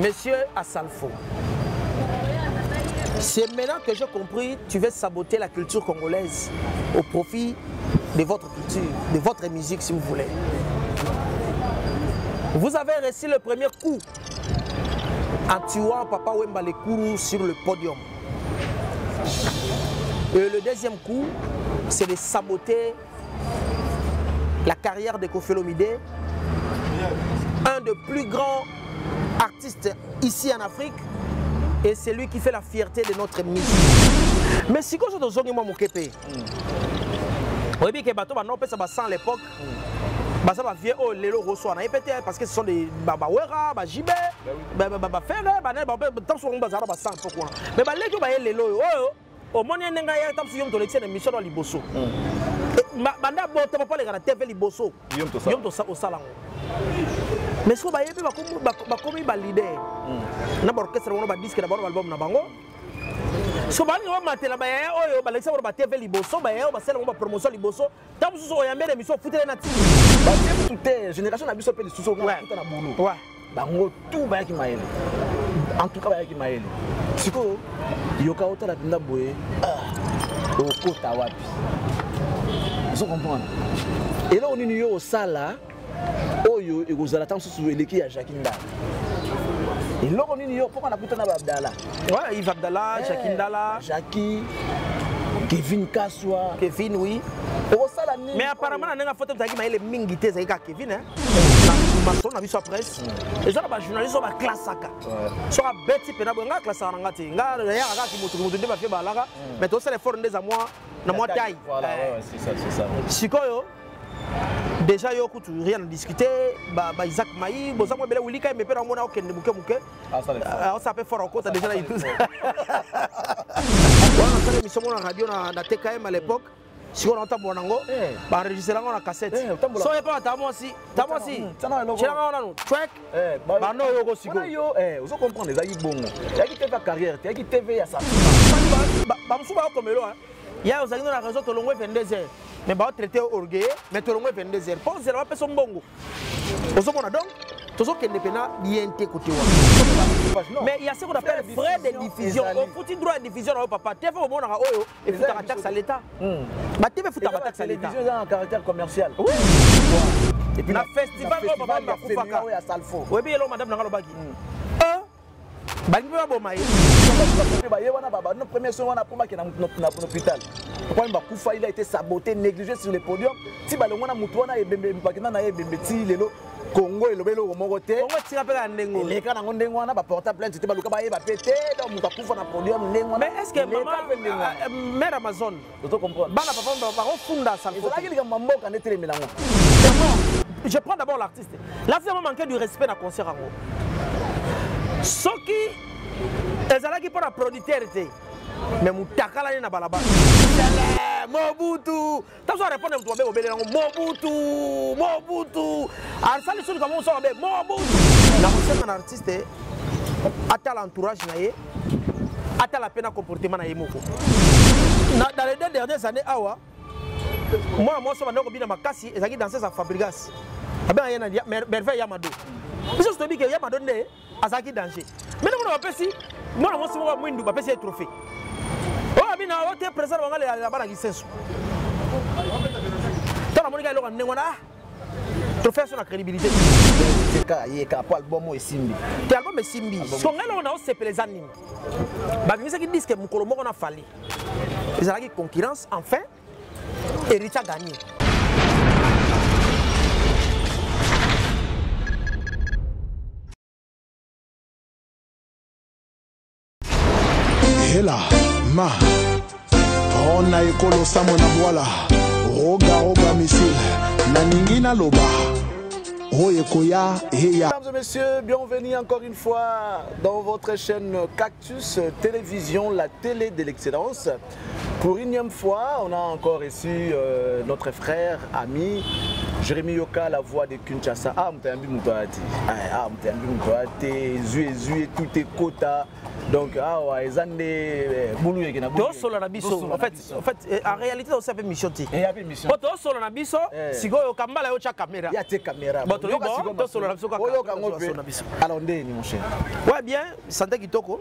Monsieur Asalfo, c'est maintenant que j'ai compris, tu veux saboter la culture congolaise au profit de votre culture, de votre musique si vous voulez. Vous avez réussi le premier coup en tuant Papa Wemba Lekuru sur le podium. Et le deuxième coup, c'est de saboter la carrière de Koffi Olomide, un des plus grands artistes ici en Afrique, et c'est lui qui fait la fierté de notre musique. Mais si vous avez dit mon képe, vous avez dit que bateau ça sans l'époque, ça va vieux oh lelo reçoit na épété parce que ce sont des babawera, babjibé, babafere, tant sur on bazara sans pourquoi. Mais ba leki ba lelo au moins nenga ya tam sur yom to lexe émission dans liboso. Banda bote pas les gars TV liboso. Yom to ça au salon. Mais ce que ba yebi ba komi ba leader. Na ba orchestre on ba disque na ba album na bango. So ba ni wa matela ba ya oyo ba lexe ba TV liboso ba ya ba sala ba promotion liboso. Tam so o yambere émission foutre na ti. Ba toute génération na biso pe li suso na tout na boulot. Ouais. Bango tout ba ki maele. En tout cas ba ki maele. Siko yoka otala pinda boye. Okota wapi. Vous comprenez? Et là on est au sala oyo et vous allez attendre sur l'équipe à Jakinda. Et là on est pourquoi on a plutôt Abdallah. Ouais, Yves Abdallah, Jakindala, Jackie, Kevin Kaswa, Kevin oui. Mais apparemment on a photo de Maël Mingité Zaïka Kevin hein. On a vu sur la presse. Et ça les journalistes sont la classe saka. Sur la bête pena bonga classe en ngati. Nga ya ga ki moto de ba fi balaka. Mais to c'est les formes des à moi na moi taille. Voilà, ouais, c'est ça. Sikoyo déjà yo kutu rien à discuter ba Isaac Maï boza mo bela wulika me pena mona okende muke. Ah ça peut fort en compte déjà là tout. On a fait l'émission na radio na TKM à l'époque. Si on entend bon nango, bah enregistrer on a cassette. So y pas tamosi. Chiranga on a track. Bah non yo go sigo. Yo vous comprendre les aïe bongo. Y a qui TV carrière, y a qui TV ya ça. Bah msuba comme lo hein. Y a aux aïe na réseau to longwe 22h. Mais bah traiter orgueil, mais to longwe 22h. Pense c'est la personne bongo. Oso mona donc toujours qu'il n'est pas bien côté. Mais il y a ce qu'on appelle frais de diffusion. On fout une droit de diffusion au papa. Tu fais au bon oyo et faut ta taxe à l'État. Bah tu fais ta taxe à l'État. Télévision a un caractère commercial. Oui. Et puis le festival au papa Makufaka. Oui bien là madame Nangalo Bagi. Bagi ba bo mai. Ba ye wana baba no premier son wana pomba ki na hôpital. Pourquoi Makufa il a été saboté, négligé sur le podium. Si ba le wana mutu wana ebembe bakina na ebembe ti lelo Congo et le vélo au Moroté. Congo tire pas la nengo. Les cas n'ont pas de porter plainte. C'était pas le cas. Il va péter. Donc on va pouvoir na podium nengo. Mais est-ce que maman mère Amazon? Tu comprends? Bana papa va refonder ça. Il faut que les gens m'embauchent quand ils terminent. Je prends d'abord l'artiste. L'artiste a manqué du respect dans le concert en haut. Ce qui est là qui prend la productivité. Mais Moutakala n'est pas là-bas. Mobutu. Tu as répondu à toi, Mobutu. Mobutu. Alors, ça, les choses comme on s'en va, Mobutu. La recette d'un artiste, à l'entourage, à la peine à comportement. Dans les 2 dernières années, moi, je suis dans ma casse et je dansé sa Fabrigas. Il y a Merveille Yamado. Je suis dit que Yamado n'est pas un danger. Mais nous, on va passer. Moi, je suis passer un trophée. Oh, mais on est présent dans la barre de Gissensu. Dans la monnaie, on a trophée sur la crédibilité. Il y a un album et Simbi. L'album est Simbi. Ce qu'on a aussi, c'est les animes. Mais ceux qui disent que mon colomo a fallu. Ils ont eu concurrence, enfin, et Richard a gagné. Hela, ma, on a écolo samona voilà, roga missile, naningina loba, oyekoya, heya. Mesdames et messieurs, bienvenue encore une fois dans votre chaîne Cactus Télévision, la télé de l'excellence. Pour une énième fois, on a encore reçu notre frère, ami, Jérémy Yoka, la voix de Kinshasa. Ah, Moutambi Moutouati. Ah, Moutambi Moutouati, Zoué, tout est quota. Donc ils ont des boulot qui na boulot. Solo na biso. En fait en réalité on s'appelle mission ti. Et appelle mission. Poto solo na biso, sikoyo kambala yo cha caméra. Ya te caméra. Bon to solo na biso ka. Alors ndeni mon cher. Ouais bien, santé kitoko.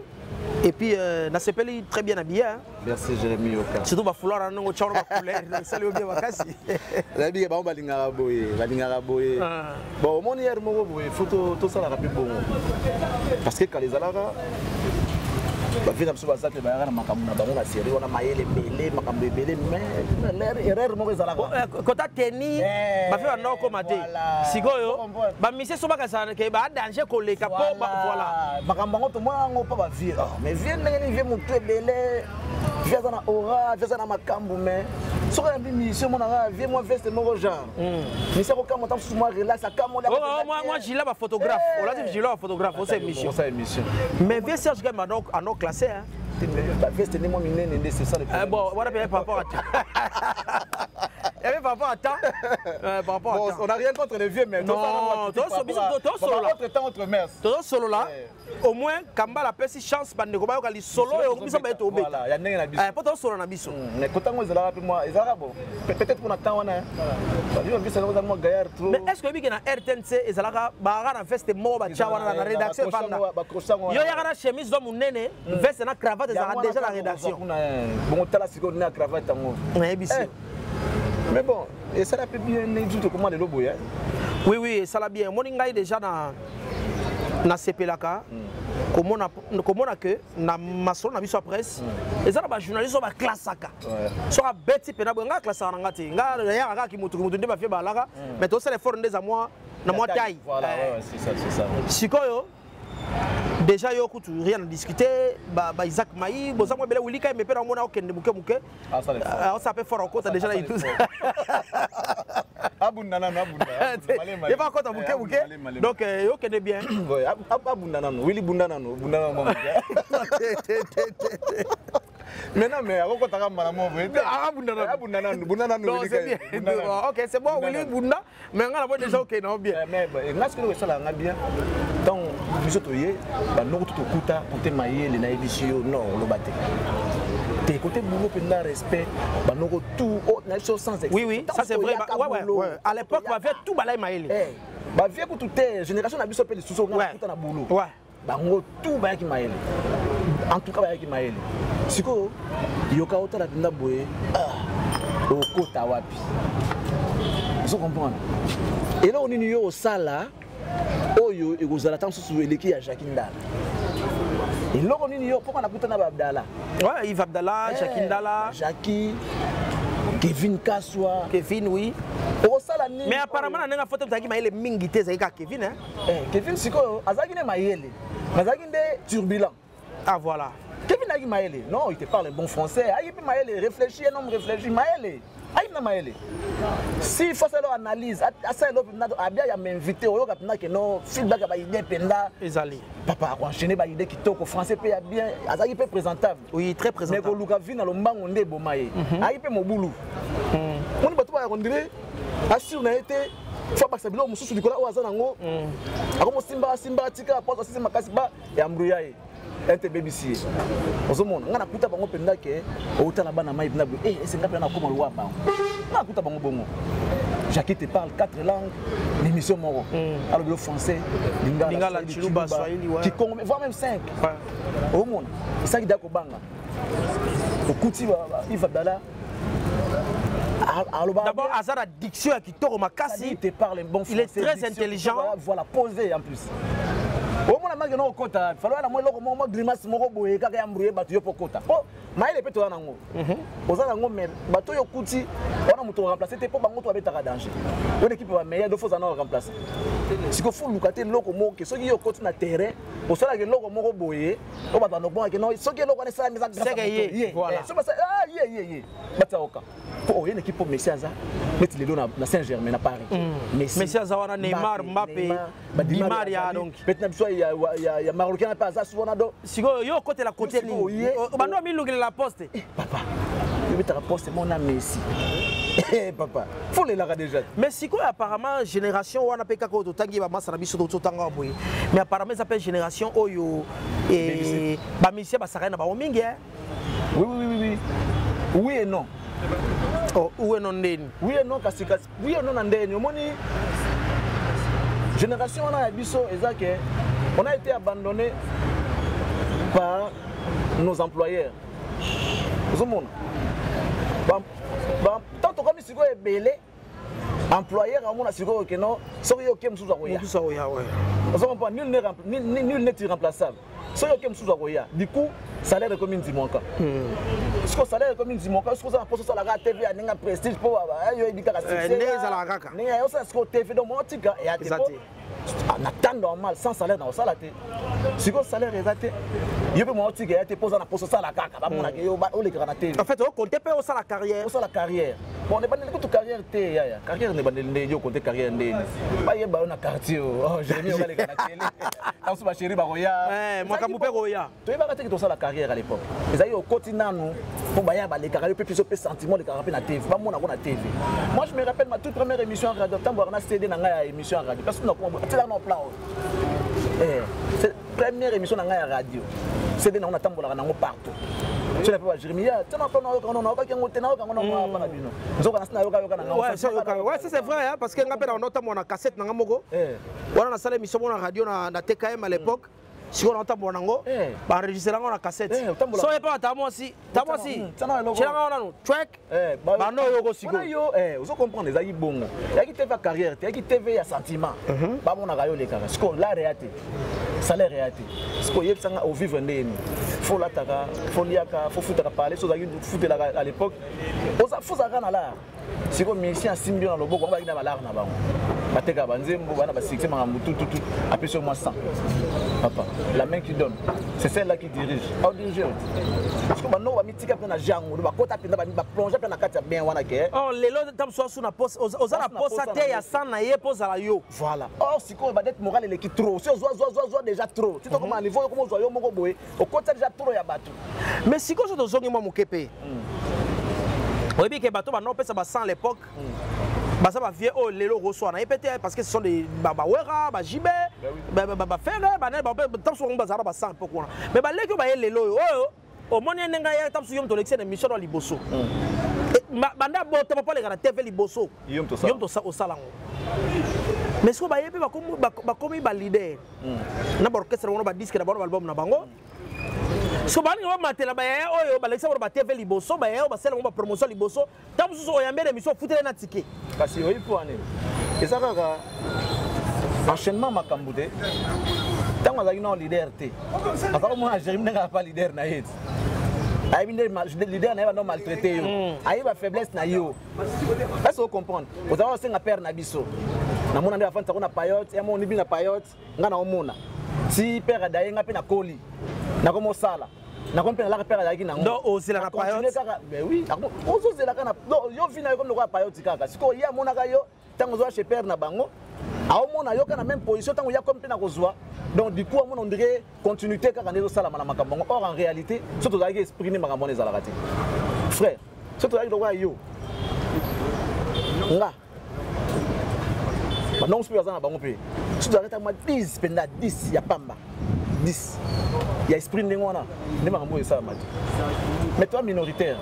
Et puis na sepeli très bien habillé hein. Merci Jérémy Yoka. Surtout ba foulard na ngo choro ba couleur, salut bien bakasi. La biga ba balingara boye. Bon mon hier mo boye photo to sala rapide bon. Parce que quand les alara ba vina biso ba sate ba yana makambo na bango na série wana mayele belé makambo belé mais erreur mo ezalaka. Kota teni ba fait na ko maté. Sikoyo ba mise so ba kasana ke ba danger ko le kapo voilà. Makambo ngo to mo ngo pa ba vie. Mais vie ndenge ni vie mo to belé. Vie na aura, vie na makambo mais so ka mbi mission mo na vie mo veste mo genre. Mission ko kama tam moi relax akamo la. Moi j'ai là ba photographe. On l'a dit j'ai là photographe, c'est mission. Mais bien Serge Game en ont classé hein. Ba veste ni mo minene c'est ça le problème. Bon, voilà par rapport à toi. Et par rapport à temps. On n'a rien contre les vieux mais non, toi solo là. Autre temps autre mers. Toi solo là. Au moins Kamba la pesi chance bande ko ba ko solo et on bisa ba to be. Voilà, ya ndenge na biso. Pas toi solo na biso. Mais quand on ezala rapide moi, ezala bon. Peut-être qu'on attend on a. Yo biso na moi gaillard trop. Mais est-ce que bi na RTNC ezala ba na veste mo ba chawana na rédaction fanda. Yo ya na chemise do munene, veste na cravate ça déjà la rédaction. Bon tala siko na cravate ngo. Mais bon, et ça l'a peut bien tout comment les lobos hein. Oui, ça l'a bien. Mon ngai déjà na CPLaka. Comment on a que na maçon na biso presse. Et ça ba journaliste ba classe saka. So ba beti pena nga classe na ngati. Nga ya ka ki mutu nde ba fie ba laka. Mais to c'est les formes des à moi na moi taille. Voilà, c'est ça. Sikoyo déjà yo kutu rien à discuter ba Isaac Maï boza mo bele wilika me pena mona okende muke ça peut fort encore déjà là et tout abunda il va encore muke donc yo kende bien abunda nano Willy bunda nano maintenant mais ako kotaka mala mo bunda nano OK c'est bon Willy bunda mais ngala bo déjà OK non bien mais ngaski ko sala nga bien donc biso toye ba noko tout okuta côté mayele na édition non lo baté té côté boulot pendant respect ba noko tout na chose sans excès. Oui ça c'est vrai ouais à l'époque on avait tout balay mayele ba vie ko tout génération na biso pe sous na okuta na boulot ouais ba ngo tout ba ki mayele en tout cas ba ki mayele siko yoka otala pinda boye okota wapi vous comprenez et là on est yo sala oyo ekozala tant sous eleki ya Jacques Ndala et là on est yo pourquoi na kutana ba Abdallah ouais Yves Abdallah Jacques Ndala Jackie Kevin Kaswa Kevin oui osala ni mais apparemment na nga photo mtaki mayele mingi te zaka Kevin hein Kevin siko azaki ne mayele azaki nde turbulent voilà Kevin Agi Maëlle, non, il te parle bon français. Agi Maëlle, réfléchis, un homme réfléchit. Maëlle, Agi Maëlle. Si il faut faire l'analyse, assez l'autre, Abia y a m'invité, au Capna que non, feedback à idée penda. Ezali. Papa, enchaîner par idée qui toque au français, paye bien. Azagi peut présentable. Oui, très présentable. Mais quand Lucas vient dans le banc, on est bon maïe. Agi peut mon boulot. On ne peut pas rendre. Assure n'a été. Faut pas que ça bilo mususu dikola oaza nango. Ako simba tika pose sisi makasi ba ya mbruyaye. Ente BBC. Ozomona ngana kuta bango penda ke otala bana mai bina bu c'est ngapela na koma lwa ba. Na kuta bango bongo. Jackie te parle 4 langues, l'émission moro. Alors le français, lingala, chiluba, swahili ouais. Qui voire même 5. Ozomona. Ça qui dako banga. Okuti Yves Abdallah. D'abord, Azar a diction qui tourne ma casse. Il te parle un bon français. Il est très intelligent. Voilà, posé en plus. Au moins, il a falloir que grimace moko boye kaka yambroué batu yo pokota. Oh, maïle peut toi nango. Oza nango mais bato yo kuti, on a muto remplacer te po bango to abeta danger. Une équipe va meilleur de fois en remplacer. Si que faut lukate loko moko que ceux qui yo koti na terrain, au sala que loko moko boye, o ba no bon que non, ceux qui loko na sala meza grave. Voilà. So ba ah yeah. Bata oka. Oh, une équipe pour Messi Aza, mettre les lots na Saint-Germain à Paris. Messi Aza wana Neymar, Mbappé, Di Maria donc. Maintenant il y a Marocain pas ça souvent do. Si yo côté la côté ni. Bano mi lugile la poste. Papa. Je vais te la poste mon ami Messi. Eh papa, faut les laga déjà. Mais si quoi apparemment génération on a pas kako to tangi ba masa na biso to tanga boy. Mais apparemment ça s'appelle génération oyo et ba monsieur ba sakana ba mingi hein. Oui. Oui et non. Oh, oui et non ndeni. Oui et non kasi oui et non ndeni. Omoni génération on a biso ezake on a été abandonné par nos employeurs. Vous monde. Tant que si vous êtes belé, employeur à mon assuré que non, soyez ok, monsieur Zaroya. Nul n'est irremplaçable. Soyez ok, monsieur Zaroya. Du coup, salaire est comme une dimanche. Est-ce que salaire est comme une dimanche? Est-ce que ça pose sur la TV à un prestige pour éduquer la société? Est-ce que TV dans mon tic et à en attendant normal sans salaire dans ça la tête. Si le salaire est raté, il peut monter que tu poses en poste ça la caca, va mon les granatés. En fait, on compte pas au la carrière. Au la carrière. Bon, on n'est pas dans toute carrière té ya. Carrière n'est pas dans yo compter carrière né. Pas y ba on a quartier. Oh, j'ai mis les granatés. Dans ce chéri baroya. Moi ka moupé roya. Tu vas rater que ça la carrière à l'époque. Les aïe au quotidien nous pour ba ya ba les carrières plus peu sentiment les carrières na TV. Ba mon na TV. Moi je me rappelle ma toute première émission en radio tant on a CD na nga émission en radio parce que non plan. C'est la première émission dans la radio. C'est des noms partout. Tu n'as pas Jérémie, tu n'as pas ouais, c'est vrai, parce que on a cassette dans Mogo. On a salle émission dans la radio na TKM à l'époque. Si on entend mon ango, enregistrer dans la cassette. Soyez pas à moi aussi. T'as si. Track. Bah non yo aussi. Vous comprenez les aïe bon. Il y a qui TV carrière, il y a qui TV à sentiment. Bah mon agayo les gars. Ce qu'on la réalité. Salaire réalité. Ce qu'on y est au vivre ndeni. Faut la taka, faut liaka, faut foutre parler sur la foutre à l'époque. Faut ça gana là. Si comme musicien Simbio dans le boc, on va y avoir l'art là-bas. Bateka banzembo, on va sixer tout. Appelle sur moi 100. Papa, la main qui donne, c'est celle-là qui dirige. On dirige. Parce que maintenant on va mettre un agent, on va plonger dans la carte bien wana ke. Oh, les lots tam so sur na poste, aux la poste te ya 100 na ye pose la yo. Voilà. Or si qu'on va être moral et qui trop, si on zoa déjà trop. Tu sais comment niveau comment on zoa yo moko boy, au côté déjà trop ya bateau. Mais si qu'on se zongi moi mokepe. Oui, bien que bateau ba non pesa ba 100 à l'époque. Bah ça va vieux oh les lots reçoit na épété parce que ce sont des babawera, ba jibé, ba faire ba ne ba tam so ngba zara ba 100 pourquoi. Mais ba leki ba les lots oh au moins nenga ya tam so yom to l'excès émission dans liboso. Banda bo to pas les gars TV liboso. Yom to ça au salon. Mais ce que ba yepe ba comme ba leader. Na ba orchestre ba disque na ba album na bango. So bani wa matela ba ya oyo ba l'excès ba TV liboso ba ya ba sel ba promotion liboso. Tam so o yambere émission foutre na ticket. Kasi oyi pour année. Et ça kaka enchaînement makamboude. Tant on a une leader té. Après moi Jérémie n'a pas leader na yet. Aïe leader n'a pas maltraité yo. Aïe ba faiblesse na yo. Est-ce que vous comprenez? Vous avez aussi un père na biso. Na mona ndia fanta kuna payote, ya mona bina payote, nga na omona. Si père daye nga pe na koli. Na komo sala. Na kompe na la père daye ki na ngo. Non, osela na payote. Mais oui, osela kana. Non, yo vina yo comme le roi payote kaka. Siko ya mona ga yo, tango zo chez père na bango. A omona yo kana même position tango ya comme pe na kozwa. Donc du coup on dirait continuité kaka nezo sala na makambo. Or en réalité, surtout za ki exprimer makambo les alakati. Frère, surtout za ki roi yo. Nga non, je peux pas bango pe. Si tu arrêtes à moi 10 penda 10 ya pamba. 10. Il y a esprit ndengona. Ne ma rambo ça mati. Mais toi minoritaire.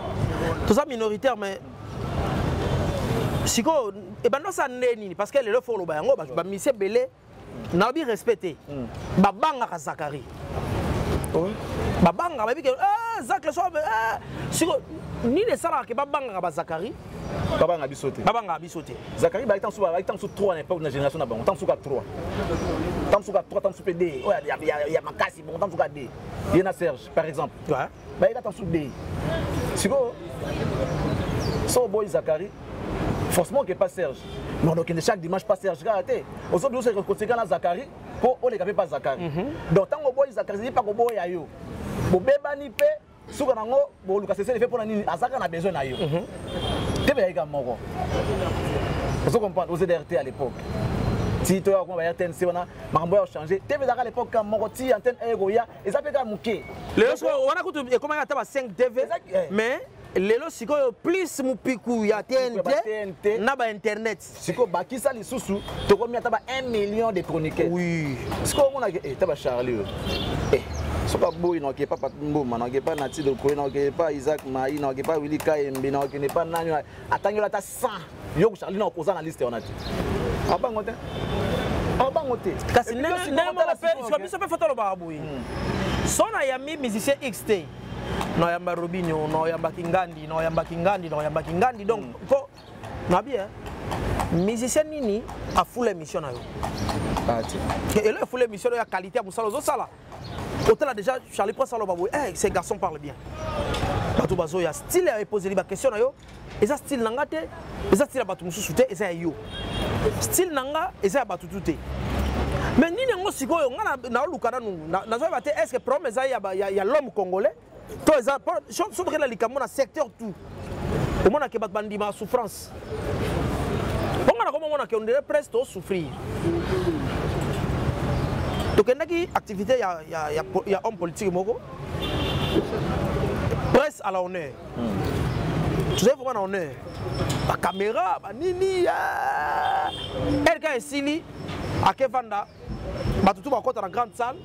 Tout ça minoritaire mais siko et ben non ça neni parce que le font le bango ba mise belé na bi respecté. Ba banga ka Zakari. Oui. Ba banga ba bi que Zak le soir siko ni les salaires que ba banga ba Zakari. Baba nga bisoté. Zakari ba étant sous 3 à l'époque de la génération na bango, tant sous 3. Tant sous 3, tant sous PD. Ouais, il y a Makasi, bon tant sous D. Il y en a Serge par exemple. Ouais. Ba il a tant sous D. Siko so boy Zakari forcément que pas Serge. Mais donc chaque dimanche pas Serge raté. Aujourd'hui c'est conséquent la Zakari pour on les capé pas Zakari. Donc tant boy Zakari c'est pas ko boy ayo. Bo beba ni pe suka nango bo Lucas c'est fait pour nini azaka na besoin na yo. TV également. Vous comprenez aux EDRT à l'époque. Si tu as un RTNC, on a changé. TV à l'époque, quand on a antenne Egoya, et ça fait qu'à mouquer. On a comment 5 TV, mais lelo sikoyo plus mupiku ya TNT na ba internet siko bakisa lisusu tokomi ata ba 1 million de chroniqueurs. Oui. Siko mona ke taba Charlie. Soka boy no ke pas Mboma no ke pas Nati de Koé no ke pas Isaac Maï no ke pas Willy Kayembe no ke ne pas nani atanyola ta 100 yo Charlie no koza na liste on a dit. Abangote. Abangote. Kasi nene mona pe so biso pe foto lo ba boy. Sona yami musicien XT. No yamba Robinho, no yamba Kingandi, no yamba Kingandi donc ko na bien. Musicien nini a full émission na yo. Ati. Et là full émission ya qualité pour ça zo sala. Autant là déjà Charlie Prince alors babou, ces garçons parlent bien. Batou bazo ya style a posé la question na yo. Et ça style nanga te, et ça style batou mususu te, et ça yo. Style nanga et ça batou tout te. Mais ni ngo sikoyo nga na lukana nu na zo bate est-ce que problème ça ya l'homme congolais? Toi ça so que la likamona na secteur tout. Au monde que bat bandi ma souffrance. On a comment on dirait presque souffrir. Donc il y a activité il y a homme politique moko. Presse à l'honneur. Tu sais vraiment l'honneur. La caméra, nini elle quand est à Kevanda, tout va dans la grande salle.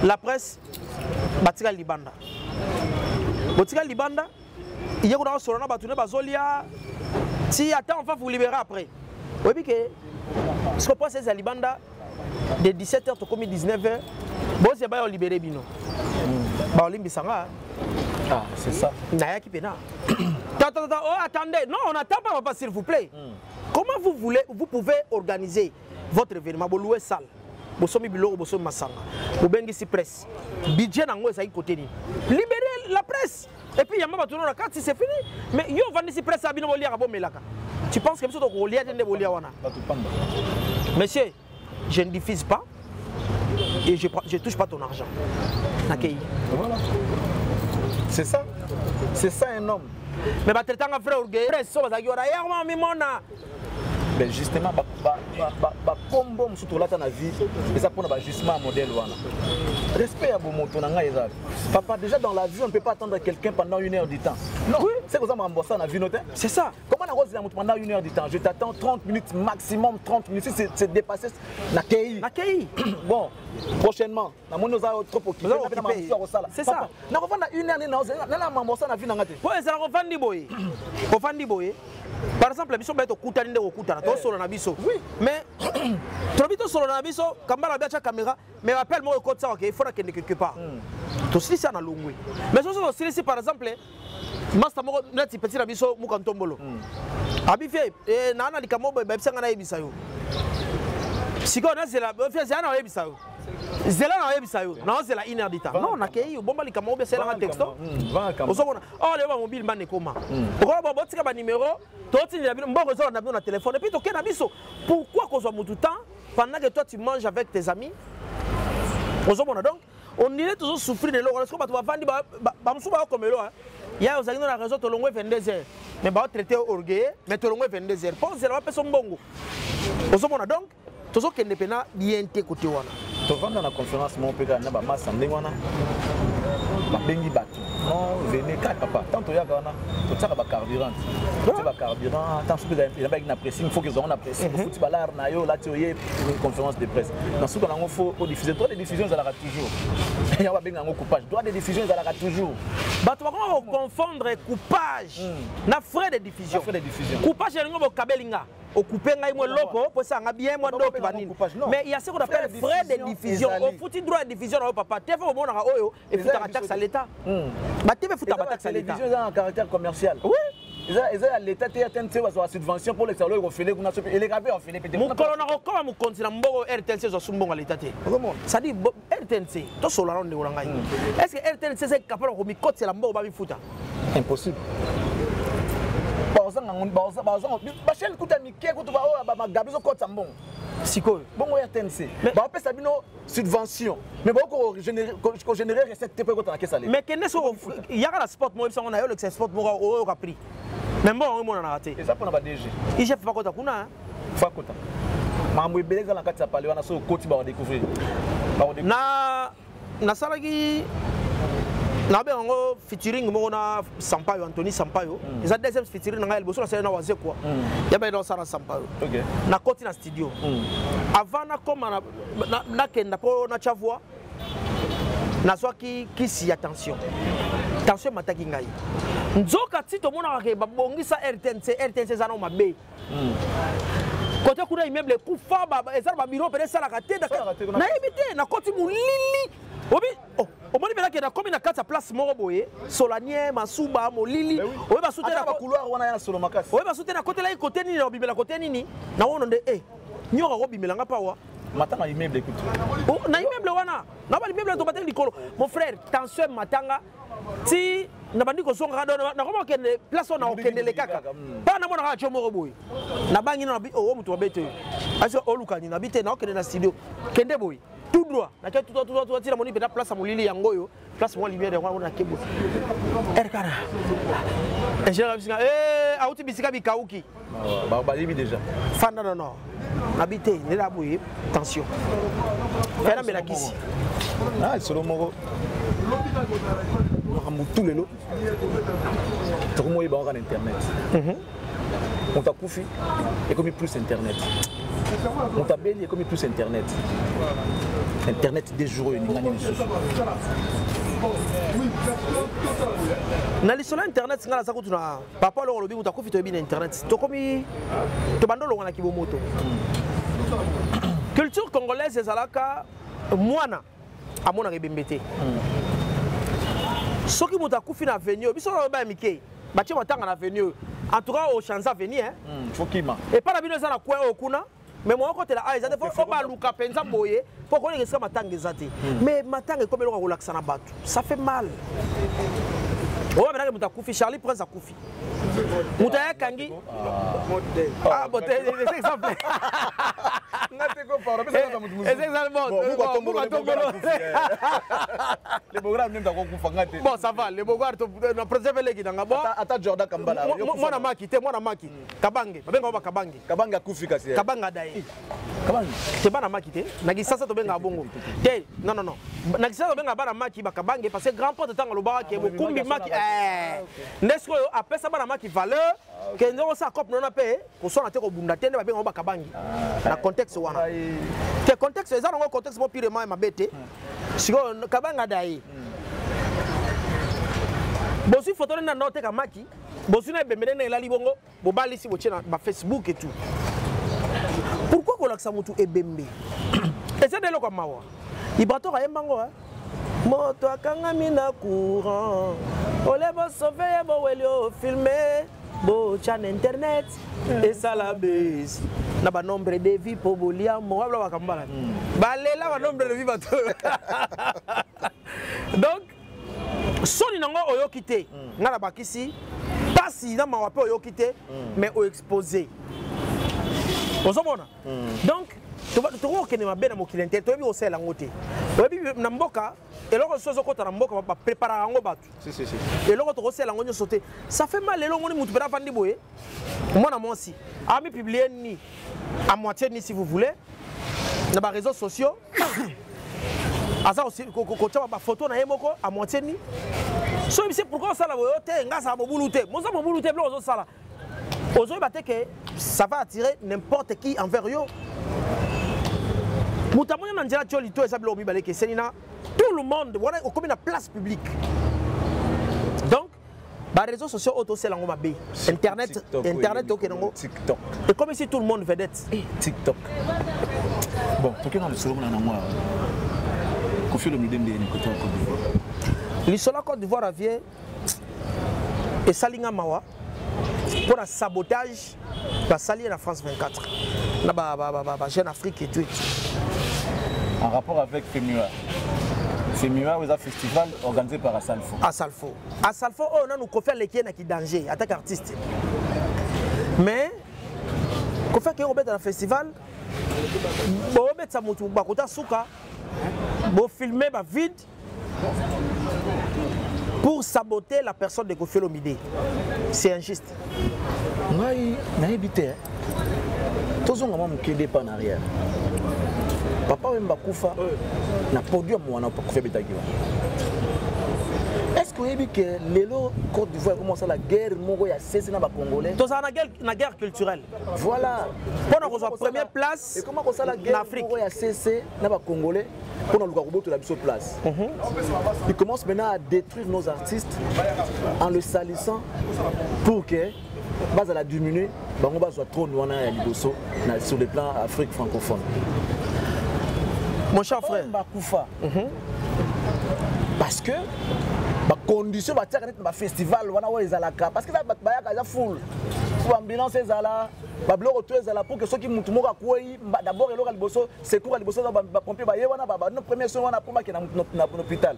La presse batika libanda. Batika libanda. Il y a un solana batune bazolia. Si attends, on va vous libérer après. Oui, puis que ce qu'on pense c'est Libanda de 17h au 19h. Bon, c'est pas libéré bino. Bah on limbisanga. Ah, c'est ça. Naya qui pena. Oh, attendez. Non, on n'attend pas papa s'il vous plaît. Comment vous pouvez organiser votre événement pour louer salle? Bosomi biloko bosomi masanga. Bobengi si presse. Budget nango ça côté ni. Libérez la presse. Et puis, il y a un quand c'est fini. Mais yo vandi si presse abino bolia abo melaka. Tu penses que c'est au bolia de bolia wana? Monsieur, je ne diffuse pas et je touche pas ton argent. Voilà. C'est ça. C'est ça un homme. Mais bah traitant un frère orgueil, presse so bazaki ora yerma mimona. Ben justement comme surtout là dans la vie et ça pour un ajustement modèle voilà. Respect à Bomoto nanga ezali. Papa déjà dans la vie on ne peut pas attendre quelqu'un pendant 1 heure du temps. Non, oui. C'est comme ça m'embossa dans la vie noté. C'est ça. Comment on a pendant 1 heure du temps? Je t'attends 30 minutes maximum 30 minutes si c'est dépassé na kei. Bon, prochainement, na mon oza trop occupé. C'est ça. Na revendre 1 heure na m'embossa dans la vie nanga te. Ouais, ça revend di boy. Revend di boy. Par exemple, la mission va être au Koutani de Okutana, toi sur la biso. Oui. Mais, trop vite sur la biso, Kambala a bien la caméra, mais appelle-moi au code ça, ok, il faut qu'elle quelque part. Tout ceci, c'est un long oui. Mais si par exemple, Master Moro, net petit la biso, Moukantombolo. Abifé, et Nana Likamo, Babsanga Ebisayo. Si on a c'est la Fiazana Ebisayo. Zela na yebisayo na zela 1 heure du temps non na kei bomba likamo be sela na texto osomona oh le ba mobile man ekoma okoba botika ba numéro toti na bino mboko zo na bino na téléphone et puis toke na biso pourquoi qu'on tout le temps pendant que toi tu manges avec tes amis osomona donc on irait toujours souffrir de l'eau parce que ba to vandi ba msuba comme l'eau il y a aux amis dans la réseau to longwe 22h mais ba traiter orgueil mais to longwe 22h pense la personne bongo osomona donc toujours que ne pena bien té côté wana to vanda na conférence mon père na ba massa ndengwana ba bengi bato non venez kaka papa tant to yaka wana to tsaka ba carburant to ba carburant tant soupe il a pas une pressing il faut qu'ils ont une pressing faut tu balar na yo là tu y une conférence de presse dans ce qu'on a faut diffuser droit de diffusion ça la toujours il y a pas bengi ngo coupage droit de diffusion ça la toujours bato ba ko confondre coupage na frais de diffusion coupage ngo bo kabelinga occupé ngai moi loko pour ça nga bien moi d'autres banine mais il y a ce qu'on appelle frais de diffusion au foutu droit de diffusion au papa TV au monde oyo et futa la taxe à l'état ba TV futa ba taxe à l'état télévision a un caractère commercial oui ils ont l'état TNT va avoir subvention pour les salaires au filet qu'on a et les gravés au filet peut-être mon colonel comment mon compte na mboko RTNC zo sumbonga l'état té ça dit RTNC to solaro de ngai est-ce que RTNC c'est capable de mi côté la mboko ba mi futa impossible chaîne kuta mike kutu ba o ba gabizo kota mbongo siko bongo ya TNC ba pesa bino subvention mais ba ko générer recette te ko ta kesa le mais kene so yaka la sport mo bisa ngona yo le sport mo o ka prix mais bon mo na raté et ça pour na ba DG il chef fa kota kuna fa kota mambo ibeleza na kati ya pale wana so koti ba découvrir na salaki nabe yango featuring mo na Sampaio Anthony Sampaio eza deuxième featuring na liboso na sala na waze quoi ya ba na sala Sampaio na koti na studio avant na koma na kenda po na chavwa na swaki kisi attention mataki ngai nzoka ti to mona ke babongisa RTNC za na mabe côté kuna immeuble kufa baba eza ba bureau pele sala ka te na ebite na koti mulili obi o moni bela ke na komi na kata place moko boye solanier masuba molili obi ba soutenir ba couloir wana ya solo makasi obi ba soutenir côté la côté nini na bibela côté nini na wono nde nyoka ko bimela nga pawa matanga immeuble écoute na immeuble wana na ba immeuble to bateli likolo mon frère tension matanga ti na bandi ko songa na ko kende place on na okende le kaka pa na mona ka chomo boy na bangi na o mutu babete aso olukani na bite na okende na studio kende boy tout droit na ke tout ti na moni pena place molili yango yo place mo lumière yango na kebo erkana engénieur bisinga auti bisika bikauki ba libi déjà fanda non na bite ne la boy tension fera me la kisi solo moko tout le lot tu comment il va en internet on t'a couffé et comme plus internet on t'a belli et comme plus internet des jours une ngani na lisolo internet ngala sa kutuna papa lo lobi uta couffé to bi na internet to komi to bandolo ngana kibomoto culture congolaise ezalaka mwana amona rebembete soki muta kufi na avenue biso ba mike batie matanga na avenue en tout cas au chance avenue fokima et pas la bino za na kwa okuna mais moi côté la aiza faut ba luka penza boye pour ko ngesa matanga ezate mais matanga comme le relaxa na bato ça fait mal oh mais muta kufi Charlie Prince a kufi muta ya kangi bon c'est exemple bon ça va les bogards na préserver les gidanga bon ata Jordan Kambala mwana maki kabange babenga ba kabange akufi kasi kabanga dai kabange te bana maki te na kisasa to benga bongo te non na kisasa to benga bana maki ba kabange parce que grand porte tanga lobaka ke bokumbi maki nesko apesa bana maki valeur que nous ça cop non appé pour son até ko bunda tende ba benga ba kabange na contexte wana te contexte eza ngo contexte mo pire ma mabete siko kabanga dai bosi photo na note ka maki bosi na bembele na elali bongo bo balisi bo tshena ba Facebook et tout pourquoi ko laksa mutu ebembe eza delo kwa mawa ibato ka yembango moto akangami na courant ole bo sauver bo welio filmer bo chan internet et ça la base na ba nombre de vie po bolia mo wabla wakambala balela ba nombre de vie bato donc soni nango oyo kité ngana bakisi pasi na mawape oyo kité mais o exposé osomona donc to ko kene mabena mo kilente to bi o sela ngote to bi na mboka eloko sozo kota na mboka ba préparer ngo batu si eloko to ko sela ngo sauter ça fait mal eloko ni mutu bera fandi boye mona monsi ami publier ni à moitié ni si vous voulez na ba réseaux sociaux asa aussi ko taba ba photo na yemoko à moitié ni so c'est pourquoi ça la boye te ngasa bobulute mo sa bobulute blo zo sala ozo ba te que ça va attirer n'importe qui envers yo mutamoni na njela tio lito esa bilo bibale ke senina tout le monde voilà comme une place publique donc les réseaux sociaux auto c'est lango mabe internet ok nango TikTok et comme si tout le monde vedette TikTok bon to ke na solo na moi Koffi Olomide ni côté Côte d'Ivoire l'isola Côte d'Ivoire avie et salinga mawa pour le sabotage va salir la France 24 là ba Jeune Afrique et tout en rapport avec FEMUA vous avez un festival organisé par Asalfo. Asalfo, on a nous confère les qui est danger, attaque artiste. Mais, qu'on fait qu'on dans le festival, on met ça moto, bakota souka, on filmer ba vide pour saboter la personne de Koffi Olomide. C'est injuste. Oui, n'a évité. Tous on a mon kédé pas en arrière. Papa même bakoufa na podium wana pa Koffi Olomide. que vous savez que l'élo Côte d'Ivoire commence la guerre, il y a cessé dans les Congolais. Donc ça la guerre culturelle. Voilà. Pour nous première place. Et comment ça la guerre il y a cessé dans les Congolais pour nous la place. Il commence maintenant à détruire nos artistes en le salissant pour que base à la diminuer, on va trop loin sur le plan Afrique francophone. Mon cher frère, parce que la condition de faire festival, parce que ça foule. L'ambulance est là, pour que ceux qui montent d'abord, c'est pour les pompiers, notre premier soin qui est dans l'hôpital.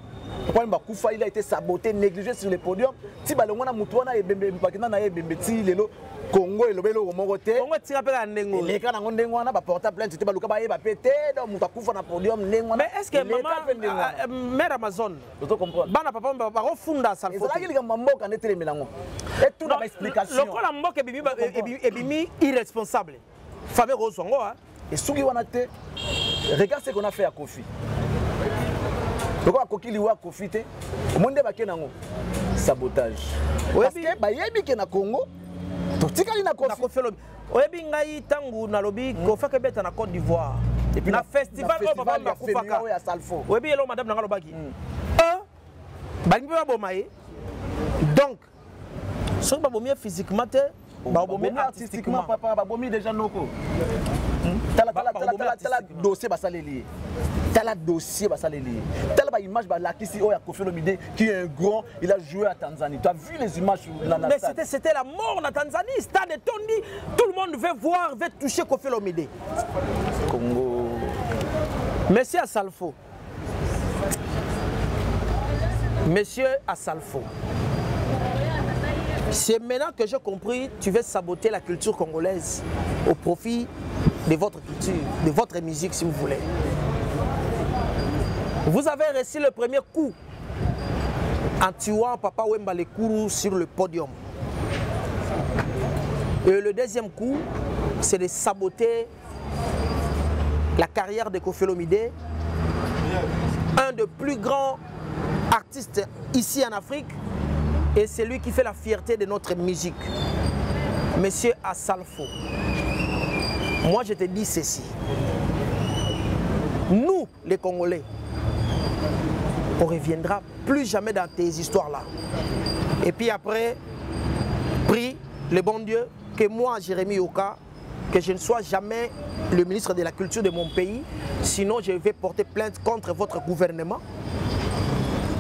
Il a été saboté, négligé sur le podium. Si on a Congo et le Bélo au Moroté. Congo tire pas Nengo. Les gars n'ont pas porté plainte. C'était pas le cas. Il va péter. Donc on a podium. Mais est-ce que maman, mère Amazon, je te comprends. Bana papa va refonder ça. C'est là qu'il y a un mambo qui a été mélange. Et tout dans l'explication. Le quoi la mambo est bimi irresponsable. Fameux Rosongo. Et ce qui a été, regarde ce qu'on a fait à Kofi. Le quoi Koki liwa Kofi te. Au monde va qu'il y a un sabotage. Parce que bah il y a bien na Congo. Totikali na Kofi. Oyebi ngai tangu na lobi Kofi kebeta na Côte d'Ivoire. Et puis na festival au papa Makufaka ya Salfo. Oyebi elo madame na lobaki. Bani ba bomaye. Donc so ba bomie physiquement te, ba bomie artistiquement papa ba bomie déjà noko. Tala dossier basaleli. Tala dossier basaleli. Tala ba image ba lakisi o ya Koffi Olomide qui est un grand, il a joué à Tanzanie. Tu as vu les images sur la Mais c'était la mort en Tanzanie, stade Tondi, tout le monde veut voir, veut toucher Koffi Olomide. Congo. Monsieur Assalfo. Monsieur Assalfo. C'est maintenant que j'ai compris, tu veux saboter la culture congolaise au profit de votre culture, de votre musique si vous voulez. Vous avez reçu le premier coup en tuant Papa Wemba Lekuru sur le podium. Et le deuxième coup, c'est de saboter la carrière de Koffi Olomide, un des plus grands artistes ici en Afrique, et c'est lui qui fait la fierté de notre musique. Monsieur Assalfo, moi je te dis ceci. Nous, les Congolais, on ne reviendra plus jamais dans tes histoires-là. Et puis après, prie le bon Dieu que moi, Jérémy Yoka, que je ne sois jamais le ministre de la Culture de mon pays, sinon je vais porter plainte contre votre gouvernement,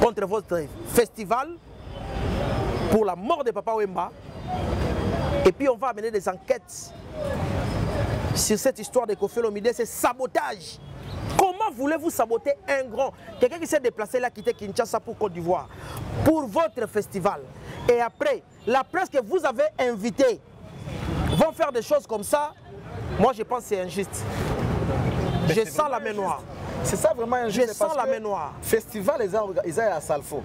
contre votre festival, pour la mort de Papa Wemba. Et puis on va amener des enquêtes sur cette histoire de Koffi Olomide, c'est sabotage. Comment voulez-vous saboter un grand, quelqu'un qui s'est déplacé là, quitter Kinshasa pour Côte d'Ivoire, pour votre festival, et après, la presse que vous avez invitée vont faire des choses comme ça? Moi je pense que c'est injuste. Je sens la main noire. C'est ça vraiment injuste. Je sens la main noire. Festival, ils sont à Salfo.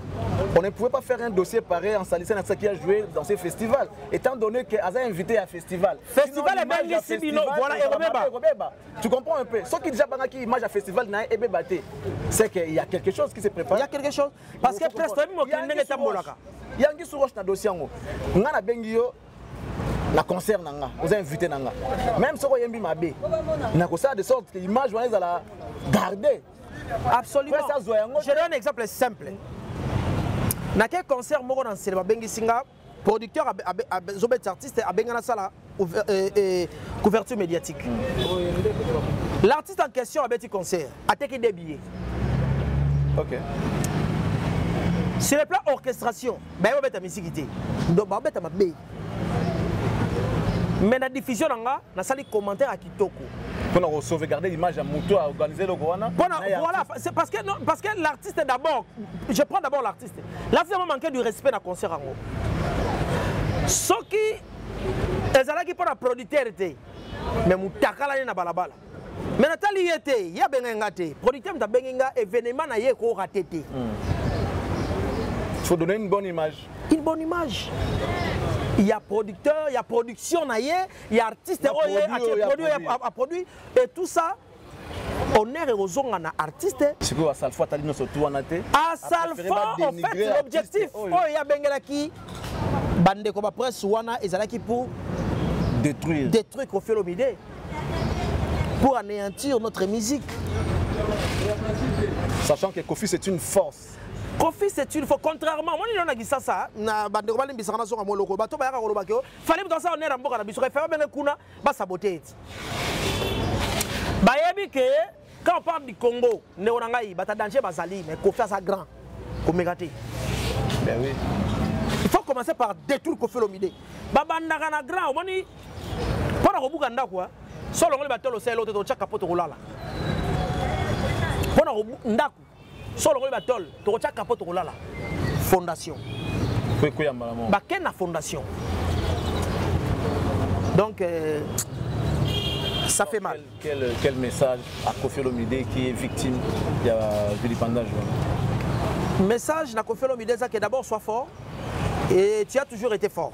On ne pouvait pas faire un dossier pareil en salissant ce qui a joué dans ce festival, étant donné qu'ils ont invité à un festival. Festival est bien ici, voilà, et tu comprends un peu. Ce qui déjà qui image à festival, c'est qu'il y a quelque chose qui se prépare. Il y a quelque chose. Parce que presque, il y a un qui dans le dossier. On a Bengio. La concert nanga, vous invité nanga. Même si vous avez mabé, n'a que ça de sorte que l'image vous allez la garder. Absolument. Je donne un exemple simple. Dans quel concert moi dans Selma Bengi Singa, producteur Zobet artiste a Bengana Sala couverture médiatique. L'artiste en question a petit concert, a été des billets. OK. Sur le plan orchestration, ben on va mettre musique idée. Donc on va mettre ma bé. Mais la diffusion, on a sali commentaire à Kitoko. Pour sauvegarder l'image à Mouto, à organiser le Goana. Voilà, c'est parce que l'artiste d'abord, je prends d'abord l'artiste. L'artiste a manqué du respect dans le concert en haut. Ce qui est pour la producteur, mais Moutakala n'est pas la balle. Mais Nathalie était, il y a Bengangate, producteur de Benga, événement n'a pas raté. Il faut donner une bonne image. Une bonne image. Il y a producteur, il y a production, il y a artiste, il y a produit, et tout ça. honneur et aux na artiste. C'est quoi Salfa t'as dit non surtout en athée. À Salfa en fait l'objectif oh ya bengelaki bande ko ba presse wana ezalaki pour détruire Koffi Olomide, pour anéantir notre musique. Sachant que Koffi c'est une force. Koffi c'est une force. Contrairement, moi je dis ça, na bande ko balimbi sana so ngamo loko bato ba yaka ko lobaki fallait que ça on est ramboka na biso référent benga kuna ba saboter. Ba yebi que quand on parle du Congo, ne onanga yi bata danger bazali mais Koffi a sa grand comme gâté. Ben oui. Il faut commencer par détruire Koffi Olomide. Babandaka na grand omoni pona ko buka ndako solo ngoli batolo selo to chaka poto kolala. Pona ko ndako solo ngoli batolo to chaka poto kolala. Fondation. Ba ken fondation. Donc ça fait mal. Quel message à Koffi Olomide qui est victime de vilipendage? Message na Koffi Olomide c'est que d'abord sois fort et tu as toujours été fort.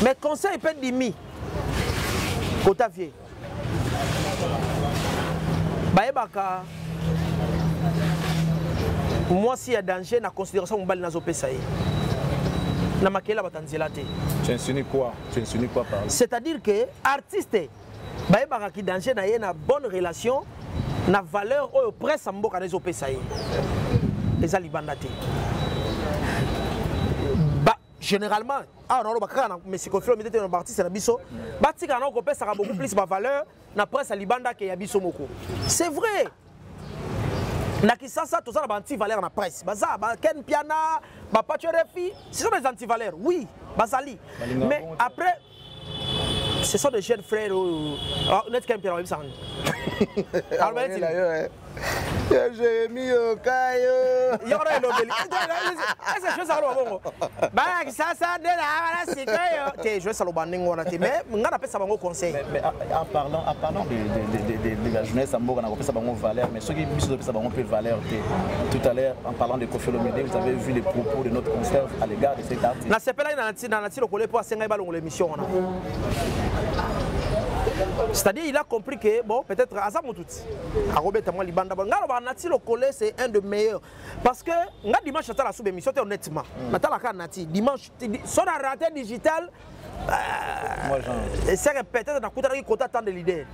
Mais conseil peut dire mi Kotavier. Baebaka moi s'il y a danger na considération mbali na zopesa yi. Na makela batanzela te. Tu insinues quoi? Tu insinues quoi par là? C'est-à-dire que artiste baebaka ki danger na ye na bonne relation na valeur oyo presse mboka na zopesa yi. Les libanda te. Généralement, mais c'est Koffi Olomide un artiste na biso, batika na ko pesa beaucoup plus ma valeur na presse libanda que ya biso moko. C'est vrai. Na Kisasa tout ça na anti valeur na presse. Baza ba Ken Piana, ba Pacho Refi, ce sont des anti valeurs. Oui, bazali. Mais après ce sont des jeunes frères net Ken Piana ça. Jérémy Okayo. Il y aura le lobby. Est-ce que je sais bon? Bah ça de la c'est que je sais le banding on a mais on a appelé ça un conseil. Mais en parlant de la jeunesse en Boga on a appelé ça un valeur mais ceux qui disent que ça un peu valeur tout à l'heure en parlant de Koffi Olomide vous avez vu les propos de notre concert à l'égard de cet artiste. Na sepela na le collé pour senga balongo l'émission on a. C'est-à-dire il a compris que bon peut-être à ça mon tout à Robert moi libanda ngalo nati le collé c'est un de meilleurs parce que nga dimanche à la sous émission honnêtement natala ka nati dimanche son raté digital c'est peut-être na kuta ki kota tant de leader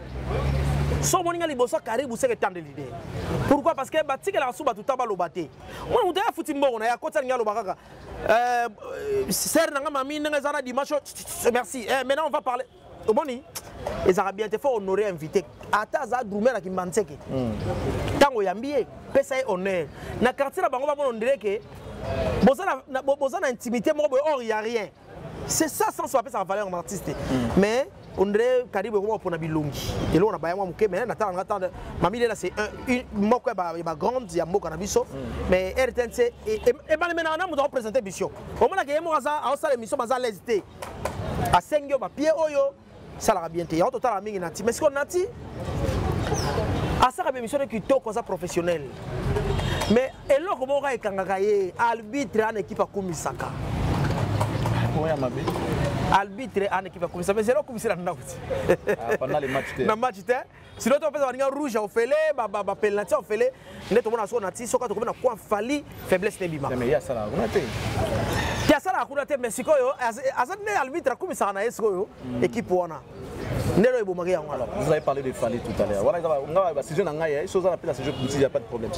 so moninga liboso karibu c'est tant de leader pourquoi parce que batika la sous batuta ba lobaté moi on a fouti mbongo na ya kota ngalo bakaka ser nga mami nga zana dimanche merci maintenant on va parler au boni les Arabiens te font honorer invité ataza drumer ki manseke tango yambie pesa e honneur na quartier la bango ba on dirait que bozana intimité mo or y a rien c'est ça sans soit sa valeur en artiste mais on dirait karibu ko pona bilongi et là on a ba moi muke mais na tanga mami là c'est une moko ba grande ya moko na biso mais RTNC et mal maintenant on a présenter biso au moment que mo za a ça l'émission baza l'hésiter a sengyo ba pied oyo ça la bien te ya total mingi nati mais ce qu'on a dit à ça la mission qui to comme ça professionnel mais eloko mo ga ekangaka ye arbitre en équipe à Kumisaka oya mabe arbitre en équipe à Kumisaka mais zéro Kumisaka na kuti pendant les matchs na match te sinon to pesa baninga rouge au fele ba penalty au fele neto mona so nati soka to komena kwa fali faiblesse nebima mais ya ça la on a te kia sala kuna te Mexico yo azane arbitre Kumisaka na esko équipe wana. Vous avez parlé de Fali tout à l'heure. Il n'y a pas de problème.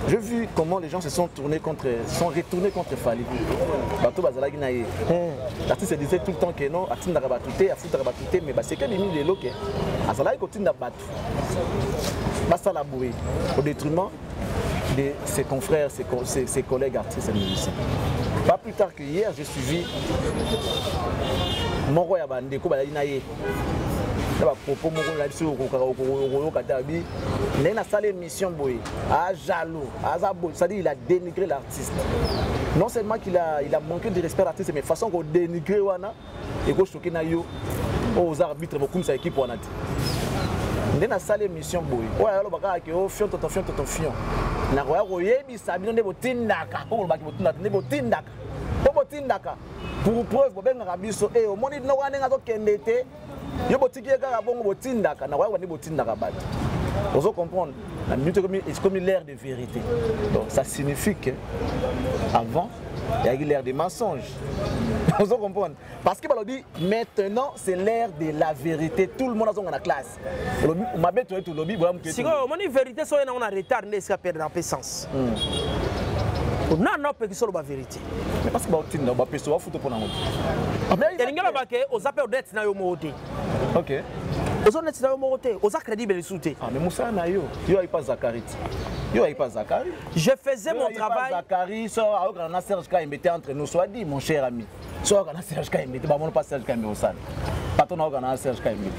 J'ai vu comment les gens se sont retournés contre Fali. L'artiste disait tout le temps que non, mais c'est qu'il y a des lots qui au détriment de ses confrères, ses collègues artistes et musiciens. Pas plus tard que hier, j'ai suivi Moko ya bandeko bazali na ye ba propos moko la biso ko katabi na salle émission boy a jaloux azabo ça dit il a dénigré l'artiste non seulement qu'il a manqué de respect à l'artiste mais façon qu'on dénigrer wana et ko choquer na yo aux arbitres beaucoup sa équipe wana na salle émission boy ouais alors baka ke o fion na ko yebisa bino ne botindaka ko baki botindaka pour preuve bobenga biso et au moni no wana nga to kendete Yo botiki kaka bongo botindaka na wa ni botindaka bato. Vous comprenez? C'est comme l'ère de vérité. Donc ça signifie que avant il y a eu l'ère des mensonges. Vous comprenez? Parce que on dit maintenant c'est l'ère de la vérité. Tout le monde a dans la classe. Ma bête tout lobby voilà que. Si on dit vérité so on a retard n'est ce perdre en puissance. Non, parce que c'est la vérité. Mais parce que on va pèser au foot pour nous. Et l'ingénieur va que aux appels d'être na yo moté. OK. Aux honnêtes na yo moté, aux crédibles souté. Ah mais Moussa na yo a pas Zakari. Yo a pas Zakari. Je faisais mon travail. Zakari so a on Serge Kaimete entre nous soit dit mon cher ami. So on Serge Kaimete, ba mon pas Serge Kaimete au sale. Patron on Serge Kaimete.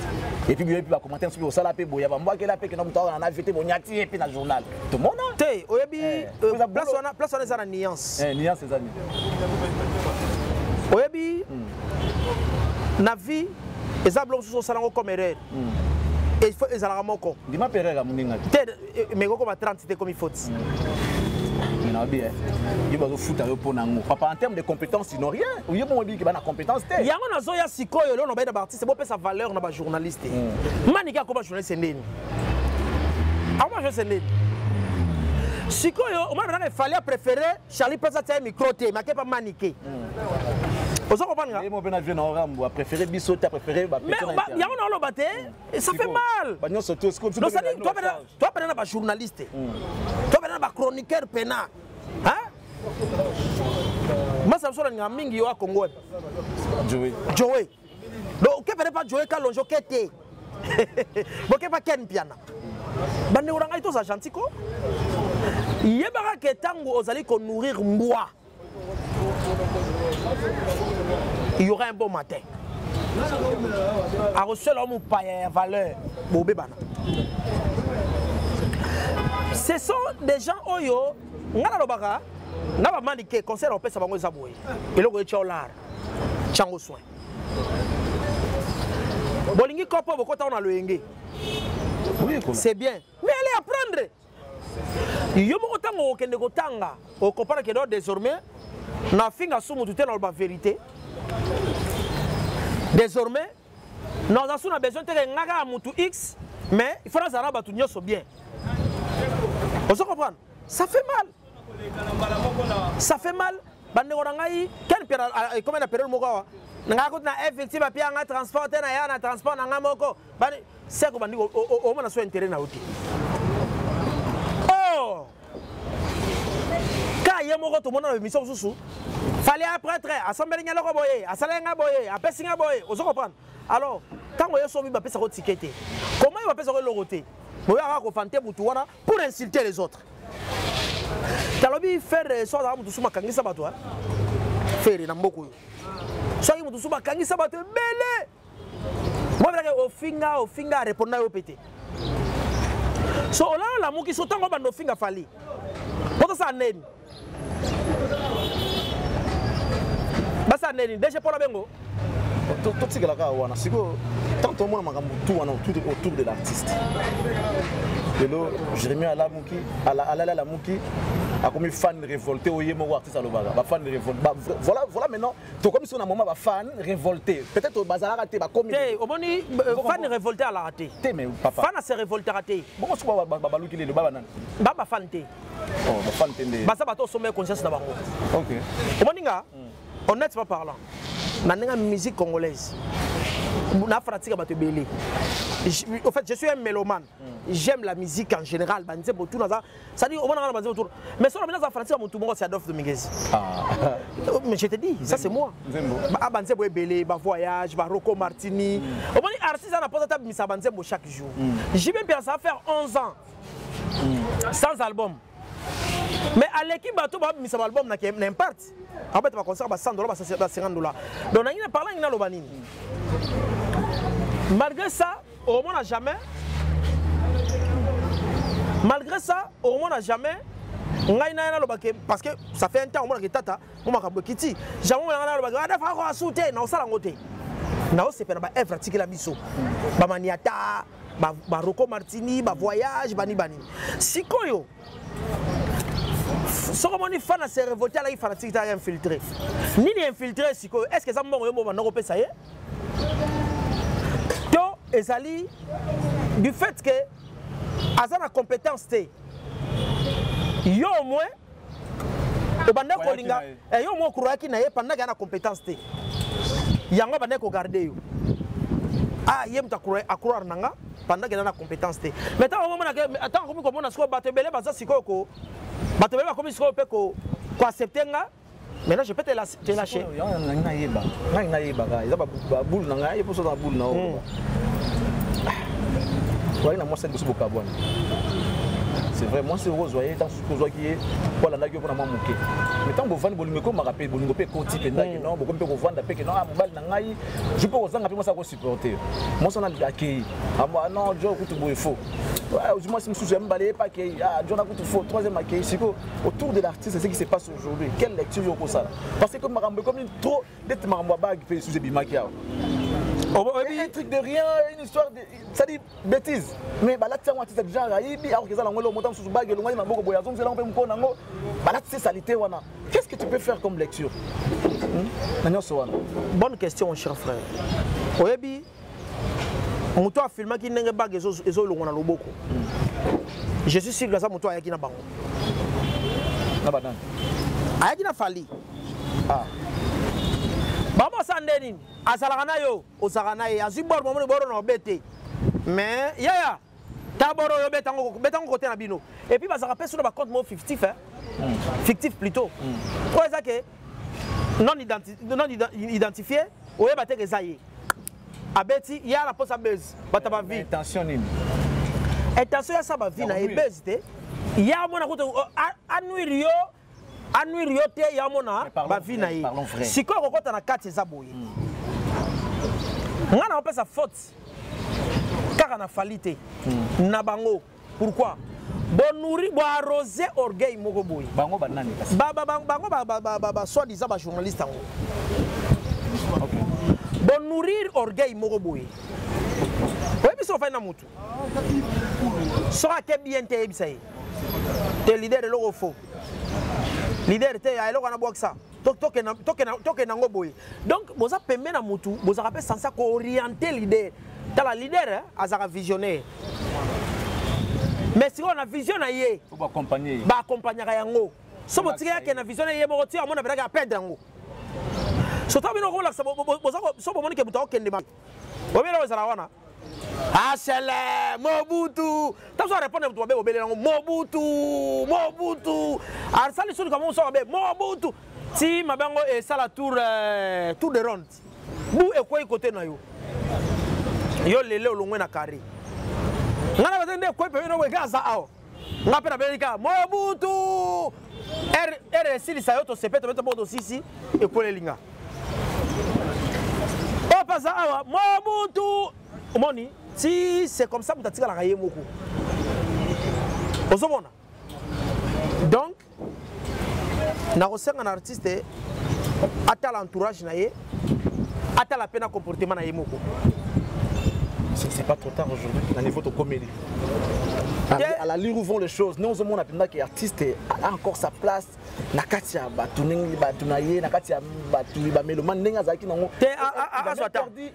Et puis il va commenter sur au sale pe boya ba moi que la pe que nous on a vité bon nyati et puis dans journal. Tout le monde. Té, oyebi place on est à nuance. Nuance c'est ça. Oyebi na vie ezablo so salango comme erreur. Et il faut ezalaka moko. Dima perera muninga. Té mais ko ba 30 té comme il faut. Mais non bien. Il va foutre au ponango. Papa en termes de compétences, ils n'ont rien. Ou il bon que ba na compétence té. Yango nazo ya sikoyo lo no ba artiste bo pesa valeur na ba journaliste. Manika ko ba journaliste ndeni. Moi je sais ndeni. Sikoyo on m'a fallu préférer Charlie Pesa té micro té, mais pas maniquer. Vous comprenez? Et mon ben na Orambo a préféré Bisso, tu as préféré ba personne. Mais il y a on a batté et ça fait mal. Ba non surtout comme toi ben ba journaliste. Toi ben ba chroniqueur pena. Hein? Moi ça me sonne mingi yo a Congo. Joey. Donc que peut pas Joey Kalonjo kete. Boke pas Ken Piana. Bande oranga ito za gentiko. Yebara ke tango ozali ko nourrir moi. Il y aura un bon matin. A reçu l'homme ou pas valeur. Ce sont des gens oyo. Ngala lobaka. Ngaba manike concert opé sa bango zaboye. Et loko etio lar. Chango soin. Bolingi kopo bokota on a le yenge. C'est bien. Mais allez apprendre. Yo mo tango okende kotanga. O compare que désormais na finga sumu tout est la vérité. Désormais, nous avons besoin de faire un X, mais il faut que nous fassions bien. Vous comprenez? Ça fait mal. Ça fait mal. Bande orangai, quel comment on appelle le mot? Effectivement, puis on a transporté na transport na moko. C'est comme on a soit intérêt na outil. Oh! Quand il y a moko tout le monde a mission sous. Fallait après assemblée nga loko boye, asala nga boye, apesi nga boye, vous comprenez? Alors, quand on y a somi ba pesa ko ticket. Comment il va pesa ko loroté? Moya ko fante butu wana pour insulter les autres. Talobi faire so za mutu suma kangisa bato ha. Faire na mboko yo. So yi mutu suma kangisa bato bele. Moi que ofinga répondre yo pété. So là la muki so tango bando finga fali. Poto sa neni. Basa neni déjà pour la bengo. Tout ce que la gars wana siko tant au moins makambo tout wana tout autour de l'artiste. Et là Jérémy à la muki a comme fan révolté au yemo artiste à l'obaga. Ba fan révolté. Voilà maintenant tout comme si on a moment ba fan révolté. Peut-être au bazar raté ba comme au moni fan révolté à la raté. Mais papa. Fan se révolté raté. Bon ce ba luki le baba nan. Baba fan té. Oh ba fan té. Ba ça ba to sommet conscience na bango. OK. Au moninga honnêtement parlant. Dans la musique congolaise, en fait, je suis un mélomane. J'aime la musique en général. Ça dit, mais sur la France, c'est Adolphe Dominguez. Mais je te dis, ça c'est moi. Voyage, Rocco Martini. Artiste n'a pas de chaque jour. J'ai même pensé à faire 11 ans sans album. Mais à l'équipe, il y a un album qui est n'importe. En fait, concert $100, $50. Donc, on a parlé de l'Obanine. Malgré ça, au moins, jamais. Malgré ça, au moins, jamais. Parce que ça fait un temps, on a tata, on a dit, jamais on a sauté, on a sauté. On c'est pas un pratique la biso. Bamaniata, Rocco Martini, Voyage, Bani. Si koyo. Si on fan se révolté là il fanatique ta infiltré. Ni infiltré si est-ce que ça m'a ça y est? Tu ezali du fait que aza na compétence te yo au moins obanda kolinga yo mo kuroaki na ye pendant que na compétence te yango banda ko garder yo ah yem ta croire nanga pendant que na compétence te mais tant au moment attends comme comment na sko batebele baza sikoko batebele comme siko pe ko accepter nga maintenant je peux te lâcher na yeba il ba boule nanga il faut ça boule na ouais na moi c'est beaucoup carbone. C'est vrai, moi c'est rose, voyez, tant que vous voyez, voilà, là, vous avez manqué. Mais tant que vous vendez, vous me rappelez, vous me payez côté, non, vous pouvez vous vendre, que non, je peux vous en appeler, moi ça vous supporter. Moi ça n'a pas accueilli. Ah, non, Joe, vous avez faux. Moi, si je me balais pas, John a coûté faux, troisième accueil. Autour de l'artiste, c'est ce qui se passe aujourd'hui. Quelle lecture vous avez ça? Parce que comme trop d'être marmois qui fait sous les bimakia. Un truc de rien, une histoire de. Ça dit bêtise. Mais là, tu sais, déjà, alors que ça, on monte sous bague, on a beaucoup de boyazons, c'est là, on peut me connaître. Là, c'est salité. Qu'est-ce que tu peux faire comme lecture? Bonne question, mon cher frère. Oyebi, on a filmé qu'il n'y a pas de bague, je suis sûr que ça, mon toit, il y a un bango. Il y a un fali. Ah. Baba Sandeni, Azalana yo, Osarana et Azibor, mon boro no bete. Mais, ya, Taboro yo betango côté na bino. Et puis, ça rappelle sur le compte mot fictif, hein? Fictif plutôt. Quoi est-ce que non identifié, ou est batté que zaye. Abeti, il y a la poste à buzz, bataba vie. Attention, attention à ça, ma vie, na buzz, il y a mon côté, anuirio. Anu riote ya mona ba vie na ye siko kokota na kati za boye ngana on peut sa faute car na falité na bango pourquoi bon nourrir bo arroser orgueil moko boye bango banani bango soit disant ba journaliste ngo bon nourrir orgueil moko boye ouais biso fa na mutu sera que bien te bisaye te leader le faux leader te ya eloko na boxa toke na ngoboye donc boza pembe na mutu boza rappel sans ça ko orienter leader tala leader azaka visionnaire mais si on a vision na ye ba accompagner yango so botika yake na vision ye moko tia mona belaka perdre yango so tabino ko la boza so bomoni ke buta okende ma obela ozala wana Asele Mobutu. T'as besoin de répondre à toi, Mobutu. Arsali sur comment on sort Mobutu. Si ma bango est ça la tour de ronde. Bou et quoi côté na yo. Yo lele olongwe na carré. Ngana bazende quoi pe no gaza ao. Ngapena belika Mobutu. RSI sa yo to sepeto meto bodo sisi e ko lelinga. Opa za awa Mobutu. Moni, si c'est comme ça, vous avez la raille beaucoup. Donc, nous avons un artiste, à l'entourage, à la peine à comportement. C'est pas trop tard aujourd'hui, à niveau de comédie. À la lire où vont les choses, nous avons un artiste a encore sa place. Nakatia Batuning, Batunaye, Nakatia Batuliba Meloman, il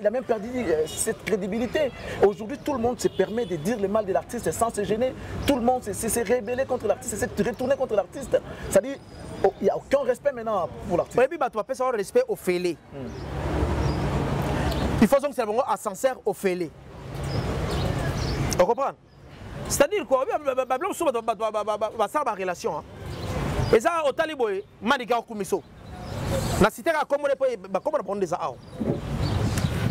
a même perdu cette crédibilité. Aujourd'hui, tout le monde se permet de dire le mal de l'artiste sans se gêner. Tout le monde s'est rébellé contre l'artiste, s'est retourné contre l'artiste. C'est-à-dire, il n'y a aucun respect maintenant pour l'artiste. Et puis, tu as un respect au fêlé. Il faut que c'est un ascenseur au fêlé. On comprend? C'est-à-dire quoi? Ça va relation. Et ça, au Taliboy, Manika Okumiso. La cité a comme on prend des arts.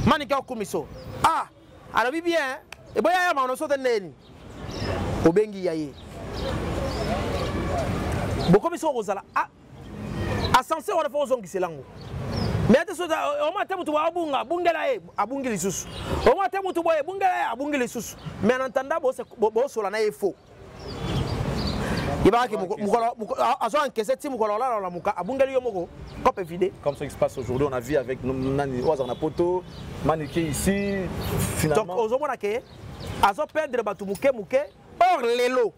Manika Okumiso. Ah, alors bien, et bien, on a sauté de au Bengi Yaye. Beaucoup de choses à censé on a fait aux ongles, c'est l'angle. Mais attention, on m'a dit que Abungelae, Abungeli sous. On m'a dit que Abungelae, Abungeli sous. Mais en entendant, c'est la faux. Comme ça qui se passe aujourd'hui, on a vu avec Nani Poto, Maniké ici, finalement. Donc, on perdre Batumuke, or l'élo.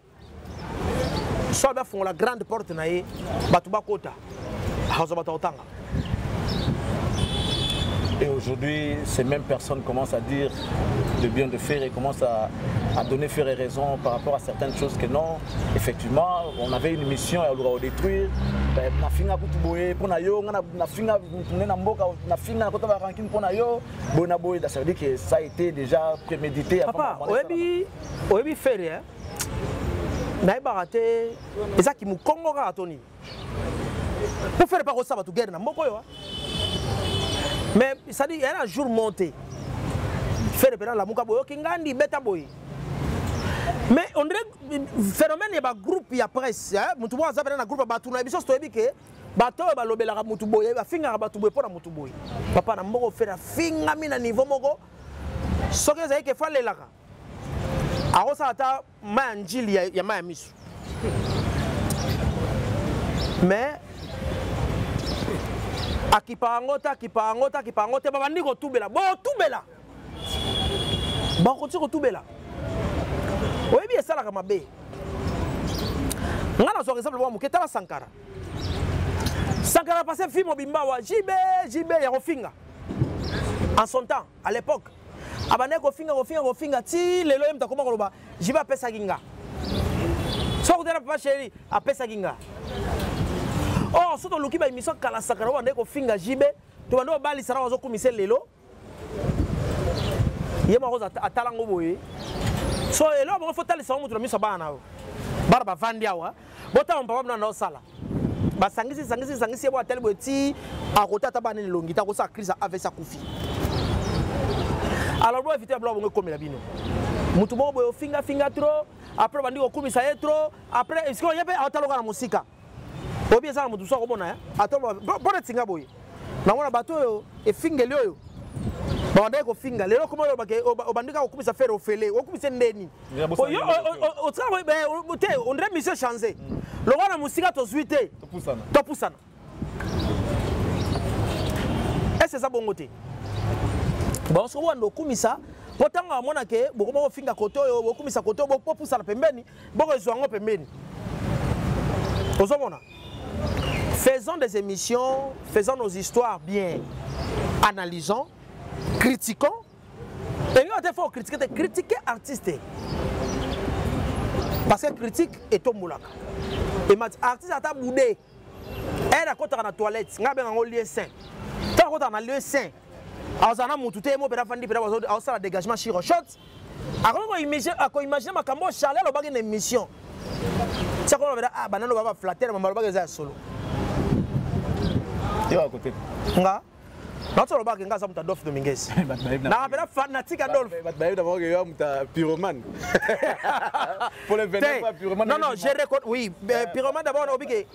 Soit font la grande porte, Batuba Kota, et aujourd'hui, ces mêmes personnes commencent à dire de bien de faire et commence à donner faire raison par rapport à certaines choses que non, effectivement, on avait une mission à le détruire. Na finga kutuboye pona yo, na finga na mboka, na finga na kota ba ranking pona yo, bona boy, ça veut dire que ça a été déjà prémédité. Papa, oyebi faire, na baraté, et ça qui me congora à Tony. Pour faire pas ça va tout guerre na mboko yo. Mais ça dit, il y a un jour monté. Faire la muka boyo kingandi beta boy. Mais on dirait phénomène il y a groupe il y a presse hein mutu bo azabela na groupe batu na biso toyebi ke bato ba lobela ka mutu boy ba finga ba mutu boy pona mutu boy. Papa na mboko faire finga mi na niveau moko soki ezali ke falelaka. Arosa ata ma njili ya ma misu. Mais akipangota babandi kotubela bo tubela bakoti kotubela oyebi esalaka mabe nga nazwa exemple wa moke tala Sankara passé film mobimba wa jibe ya kofinga en son temps à l'époque abane kofinga ti lelo ye mtakoma koloba jibe apesaki nga soko tala papa chéri apesaki nga. Oh, surtout le qui va émission kala Sankara wande ko finga jibe to bando bali sara wazo kumise lelo yema roza atalango boye so elo bon faut tali sa mutu miso bana barba vandi awa bota on papa na sala ba sangisi bo atel boti akota tabane longi ta ko sa crise avec sa kufi alors bo éviter blo bon comme la bino mutu bo boyo finga trop après bandi ko kumisa trop après est-ce que y a ataloka na musika obi ezala mutu so ko bona ato bona tinga boye na mona bato yo e fingeli oyo bande ko finga lelo komo obake obandika ko kumisa faire ofele okumisa ndeni oyo o travail be te on dirait mission changer le wana musika to zuite to pusana est-ce ça bongote bon so wando kumisa potanga mona ke boko ko finga koto yo bokumisa koto boko pusana pembeni boko ezwango pembeni ozomona. Faisons des émissions, faisons nos histoires bien, analysons, critiquons. Et nous, il faut critiquer artiste. Parce que critique est au moulak. Et l'artiste a boudé. Elle a côté dans la toilette, elle a un lieu sain. Elle a un lieu sain. Elle a un lieu sain. Elle a un dégagement sur shot. Alors, on imagine ma cambo Charles, elle a une émission. C'est comme ah banano va flatter mais malobaka za solo. Yo à côté. Nga. Notre lobaka nga za muta Dolph Dominguez. Na rappela fanatique Dolph. Bah d'abord que yo muta pyromane. Pour les vénères pas pyromane. Non je reconnais oui, pyromane d'abord obike.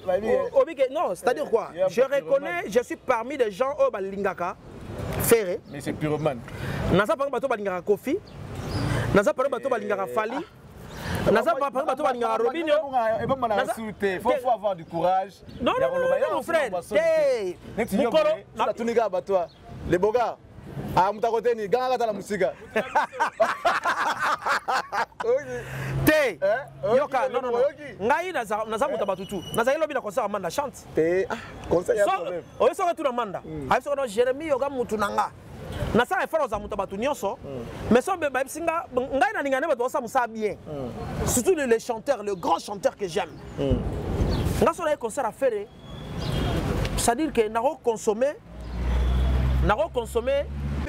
Non, c'est-à-dire quoi? Je reconnais, je suis parmi des gens au balingaka ferré. Mais c'est pyromane. Nasa par bato balingaka Kofi. Nasa par bato balingaka Fali. Il faut avoir du courage. Non, mon frère. Les beaux gars. Ah, mutakote ni ganga kata la musika. Te. Yoka, non. Ngai naza mutabatutu. Naza yelo bina concert amanda chante. Te. Concert ya problème. Oyo soka tu na manda. Ayi soka no Jérémie yoga mutu nanga. Nasa efforts za mutabatu nyonso. Mais so ba singa ngai na ningane bato sa musa bien. Surtout les chanteurs, le grand chanteur que j'aime. Nga so na concert à faire. C'est-à-dire que nako consommer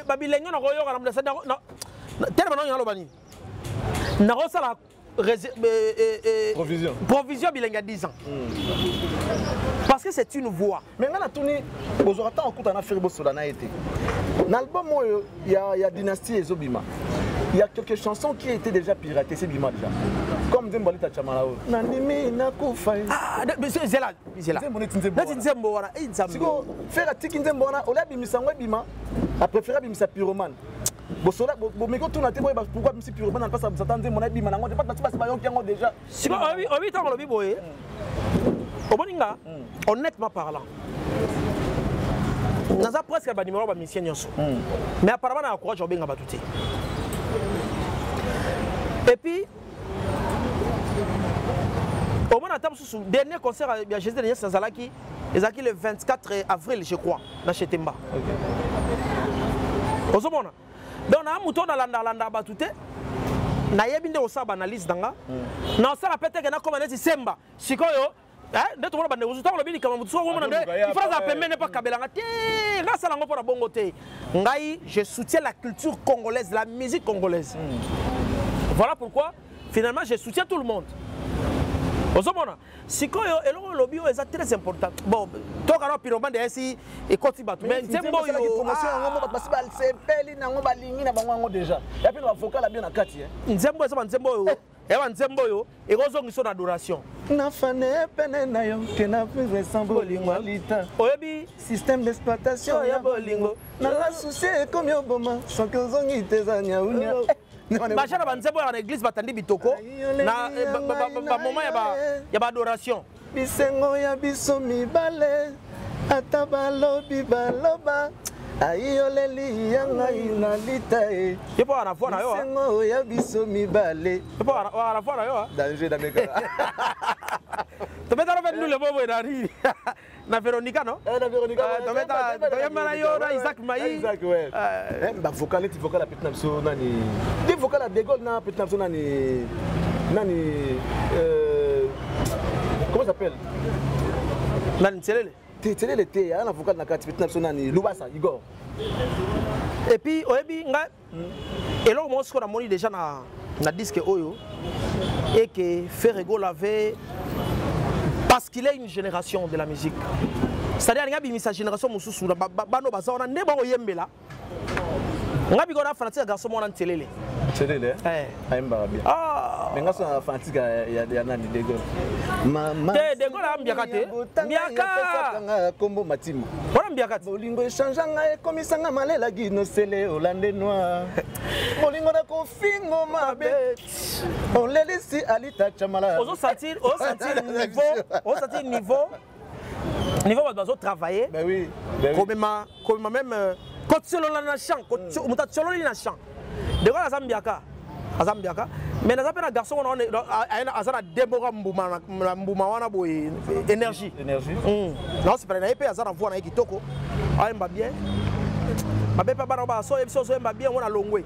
babilengo na koyo kana mdasa na tellement non yalo bani na ko sala provision bilenga 10 ans parce que c'est une voix mais ngana tuni bozora ta okuta na faire bosola na été l'album il y a Dynastie et Zobima il y a quelques chansons qui étaient déjà piratées c'est Bima déjà comme Zembolita Chamalao Nandimi nakufa ah c'est là Nzembo wana Nzembo faire tiki Nzembo wana ola bimisango Bima a préféré bimisa pyromane bosola bomeko tuna te boye pourquoi bimisa pyromane pas ça s'attendre Nzembo na Bima nango pas parce ba yonki yango déjà siko obi tango lobi boye oboninga honnêtement parlant naza presque ba numéro ba mission nyonso mais apparemment na courage obenga batuté. Et puis, au moment où le dernier concert à Jésus de Niès Nazalaki, c'est le 24 avril, je crois, dans Chetemba. Au moment Donc na muto na landa batute na yebinde osaba analyse danga na sala peut-être na comme neti semba sikoyo nde to bande uzuta lo bini kama mutu so mona nde ifraza pembene pa kabelanga te nga sala ngo pona bongo te ngai je soutiens la culture congolaise, la musique congolaise. Voilà pourquoi finalement je soutiens tout le monde. Ozomona sikoyo eloko lobby est très important. Bon to kana piromba de esi e koti batu mais nzembo yo promotion ngo basi ba sepeli na ngo balingi na bango ngo déjà ya pe ba vocal bien na kati nzembo esa nzembo yo eba nzembo yo ekozongiso na adoration na fane pene na yo ke na vivre sans bolingo lita oyebi système d'exploitation ya bolingo na la souci comme yo boma sans que zongi tezanya unya bachana banzembo ya l'église batandi bitoko na ba moment ya ba adoration bisengo ya biso mibale ata balobi baloba ayoleli yanga ina litae yepo ana fona yo bisengo ya biso mibale yepo ana fona yo danger da meka to meta robe nous le bobo erari na Veronica no na Veronica to meta to yamana yo na Isaac Mai Isaac ouais ba vocal ti vocal apetna biso nani di vocal de Gaulle na apetna biso nani comment ça s'appelle nani Tselele Télé il y a un avocat dans la sonani Lubasa Igor. Et puis oyebi nga et là moi ce qu'on a moni déjà na disque oyo et que Ferrego l'avait parce qu'il est une génération de la musique. C'est-à-dire nga bimi sa génération mususu bano bazona ne ba oyembela. Nga bi gona fanatique garçon mo na Télélé. Télélé aimba bien. Ah mais nga so fanatique ya nani de Gaulle. De Gaulle ambiaka te. Mbiaka kombo matimo. Bona mbiaka te. Bolingo echangeanga ekomisanga malela gino sele olande noir. Bolingo na kofingo mabe. Olelisi alita chamala. Ozo sentir niveau bazo travailler. Ben oui. Comme même quand solo na chant, quand muta solo na chant. De Gaulle azambiaka. Mais na zapena garçon on azana debora mbuma wana bo énergie. Non c'est pas na épée azana voix na kitoko. Aimba bien. Mabe pa bana ba so emba bien on a longwe.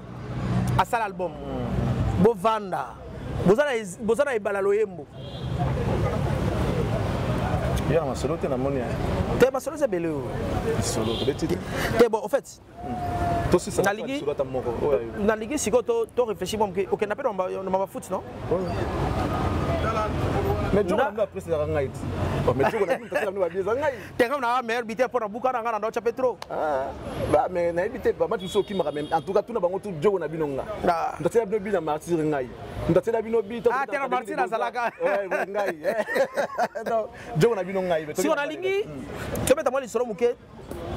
Asala album. Bo vanda. Bozana ibala loyembo. Ya ma solo te na monia. Te ma solo c'est belé. Solo te bon en fait. Na ligi siko to réfléchir bon OK na pe on va foot non mais tu vas après c'est rangaït mais tu vas bien rangaït t'es comme na meilleur bité pour na buka na ngana ndo petro bah mais na bité ba matu so ki maka même en tout cas tout na bango tout jogo na binonga ndate na bino martir ngai ndate na bino bito ah t'es martir na salaka ouais ngai non jogo na bino ngai si on a ligi tu mets ta moi lisoro muke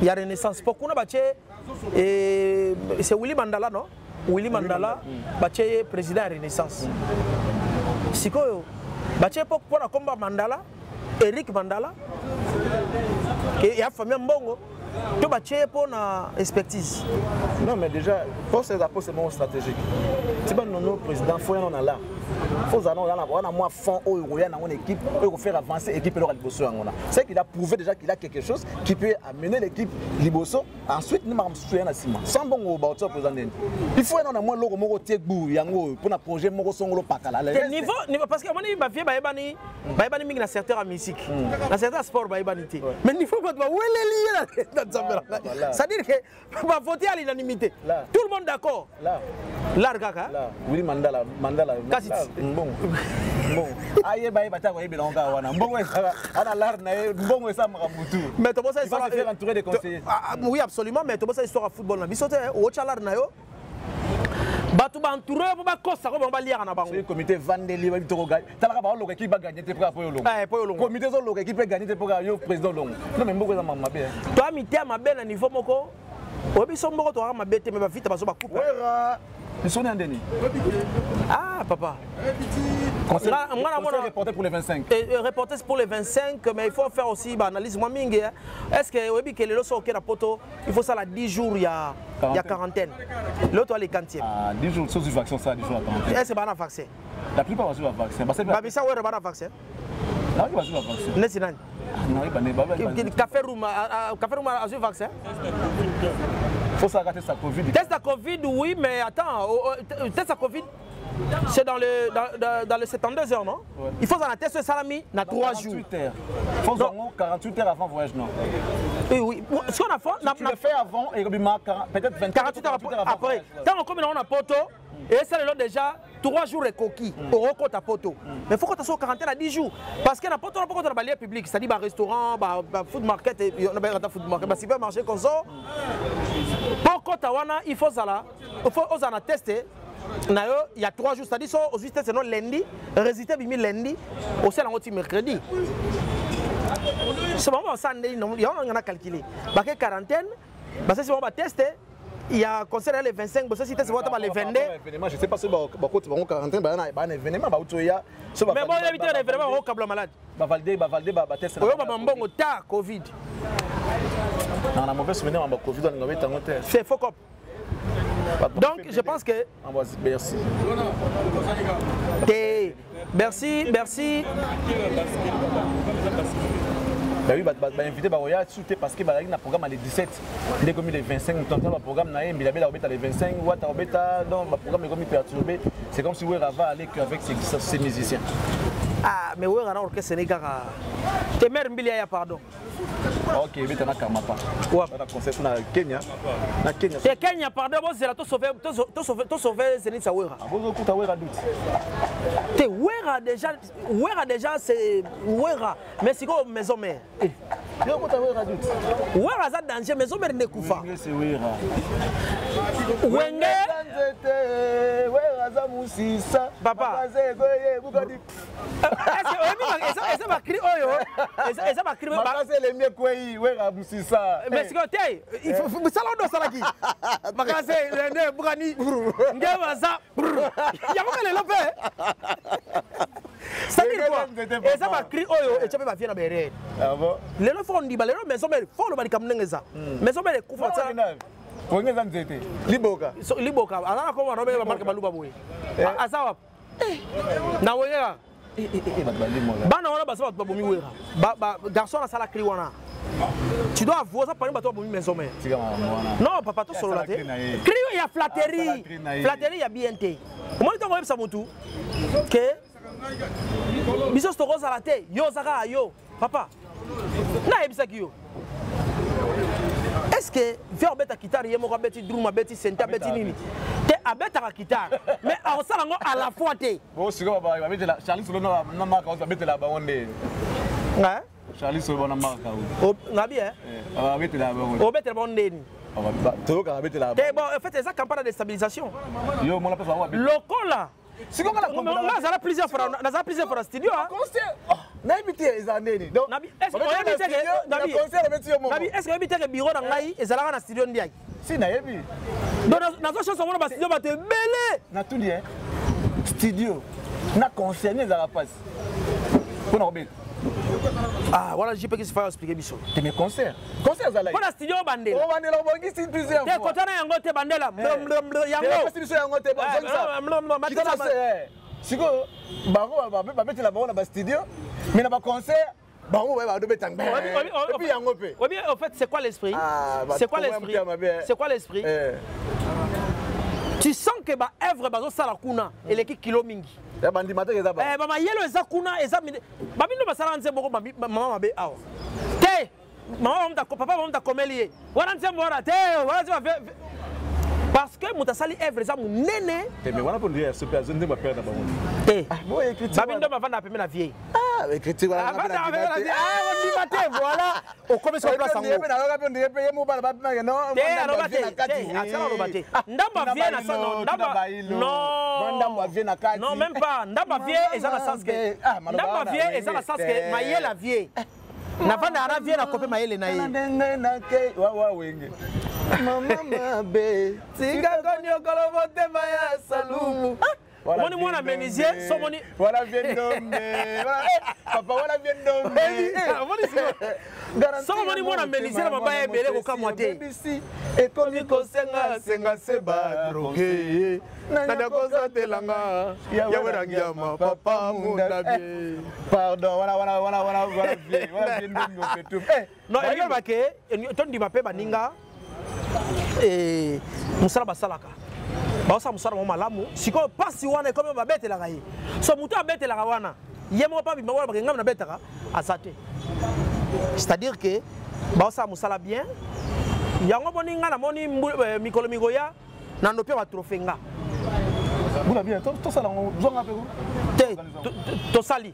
il y a renaissance pour qu'on a battu et c'est Willy Mandela non Willy Mandela battu président de Renaissance sikoyo battu pour la combat Mandela Eric Mandela et il y a famille mbongo tu battu pour na expertise non mais déjà pour ces apports c'est mon stratégique c'est pas non président faut y en a là faut on a moins fond au Royal dans une équipe pour faire avancer l'équipe et Liboso ngona c'est qu'il a prouvé déjà qu'il a quelque chose qui peut amener l'équipe Liboso ensuite nous m'am souyer na sima sans bon au bateau président il faut on a moins logo moko tiegbu yango pour na projet moko songolo pakala niveau parce que moi ba vie ba ebani mingi na secteur à musique na secteur sport ba ebanité mais niveau ba weleli na Zambia ça veut dire que va voter à l'unanimité tout le monde d'accord là kaka Willy Mandela bon aye baye batako yebela onka wana mbongo ana lar na mbongo esa makabutu mais to bossa histoire faire entourer des conseillers oui absolument mais to bossa histoire de football na bisote o chalar na yo batu ba entourer po ba kosa ko ba liaka na bango le comité vandeli ba bitoko gagne talaka ba loka équipe ba gagner te pour yo longo comité zo loka équipe gagner te pour yo président longo non mais mbongo esa mabe to amité mabe na niveau moko obi somboko to mabe te mais ba vite ba so ba coupe ils sont andeni ah papa reporter pour les 25 reporter pour les 25 mais il faut faire aussi bah analyse moi mingi est-ce que obi que les loso OK na poto il faut ça la 10 jours il y a quarantaine l'autre les quantième ah 10 jours sans vaccin ça 10 jours à quarantaine est-ce pas un vaccin la plupart ont un vaccin parce que ba bisa ouais ba vaccin là il va un vaccin n'est-ce pas non il va café room a un vaccin faut ça rater sa Covid. Test à Covid, oui, mais attends, test à Covid, c'est dans le 72 heures, non? Ouais. Il faut en tester salami dans 3 jours. 48 heures. Il faut 48 heures avant le voyage, non? Oui. Ce qu'on a fait, tu le fais avant et peut-être 48 heures après. Quand on commence à poto, et ça, le déjà 3 jours de coquilles au recours à poto. Mais il faut qu'on soit en quarantaine à 10 jours. Parce que poto, on n'a pas de lieu public, c'est-à-dire restaurant, food market, on a pas food market, supermarché comme ça. Pour Kotawana, il faut tester. Il y a 3 jours, c'est-à-dire aujourd'hui c'est lundi, résultat lundi, au sein de mercredi. C'est vraiment ça, on a calculé. Parce que quarantaine, parce que si on va tester, il y a conseil les 25, parce que si c'est les 22. Je ne sais pas si on va quarantaine, il y a un événement. Mais bon, il y a un événement au câble malade. Valder, test. Oui, on va Covid. On a mauvais souvenir de Covid, on a c'est faux cop. Donc, je pense que... Merci. Merci. Oui, invité parce que le programme les 17, il est comme les 25, le programme il a les 25, le programme est comme perturbé. C'est comme si on va aller avec ces musiciens. Ah, mais on a un orchestre sénégalais. T'es mère Mbilia, pardon. Ok, mais tu as un Kamapa. Tu as un concert na Kenya. T'es Kenya, pardon, c'est là, tu sauves Zénith Sawera. Vous écoutez Wera doute. T'es Wera déjà, c'est Wera. Mais c'est quoi maison mère? Wera ça danger, maison mère ne koufa. C'est Wera. Wenge. Wera ça musisa. Papa. Est-ce que va crier oyo? Est-ce que va crier? Les mieux quoi Wera musisa. Mais c'est quoi il faut ça là ça là qui. Magasin le Bougani. Ngeva ça. Il y a pas les lopé. Ça dit quoi? Et ça va crier oyo et tu peux pas venir berrer. Ah bon? Les gens font dit les maison mère font le bali comme nengeza. Maison mère kufa ça. Wengeza nzete. Liboka. Liboka. Ala ko wana ba marque baluba boy. Asawa. Na wengera. Bana wana ba ça ba bomi wera. Ba garçon la sala cri wana. Tu dois avoir ça parler ba toi bomi maison mère. Non, papa to solo la té. Cri il y a flatterie. Flatterie il y a BNT. Comment tu vas ça motu? Que biso sto rosa la té. Yo zaka yo. Papa. Na ebisa ki yo. Est-ce que faire bête à guitare yemo ka bête drum à bête senta bête nini te a bête à guitare mais on sala ngo à la fois te bon siko ba bête la Charlie Solo na marque on bête la ba wonde hein Charlie Solo na marque o ngabi hein ba bête la ba wonde o bête ba wonde ni to ka bête la te bon en fait c'est ça campagne de stabilisation yo mon la personne wa lokola si comme la là ça a plusieurs fois studio hein na ibiti ezaneni donc est-ce que ibiti ke bureau na ngai ezalaka na studio ndiaki si na yebi donc nazo chance on ba studio ba te belé na tout dit studio na concerné za la passe pour obet ah voilà j'ai pas que se faire expliquer biso te mes concert za la pour la studio bandela o bandela bongi si plusieurs fois te kotana yango te bandela yango te biso yango te bongi siko bango ba mettre la bango na ba studio mais na ba concert bango ba do betang et puis yango pe oui bien en fait c'est quoi l'esprit c'est quoi l'esprit tu sens que ba œuvre bazo sala kuna eleki kilo mingi ya bandi mate eza ba ba mayelo eza kuna eza ba bindo basala nze boko mama mabe awa te mama mta ko papa mta komeli wana nze mbora te wana nze parce que mutasali œuvre za munene mais wana pour dire ce personne ne va perdre ba monde bon écriture babindo bavanda pembe na vieille écriture wana on dit maté voilà au comme sur place en haut ndamba vie na son ndamba vie na kati non même pas ndamba vie eza na sens que ndamba vie eza na sens que mayela vie na vanda ara vie na kopé mayele na ye wa wenge mama be tika konyo kolobote maya salumu Moni mwana menuisier, so moni. Voilà vient d'homme. Papa voilà vient d'homme. So moni mwana menuisier na mabaya ebele ko kamwate. Et comme il kosenga senga seba drogué. Nana kosatelanga. Ya werangama papa mundabe. Pardon, voilà vient d'homme fait tout. Non, il y a que ton di mape baninga. et musala basalaka baosa musala mo malamu siko pasi wana comme babetelaka ye so mutu abetelaka wana ye mo pa bimba wana bakenga na betaka asate c'est-à-dire que baosa musala bien yango boni nga na moni mikolo migoya na ndope ba trophée nga bula bien to sala zonga pe to sali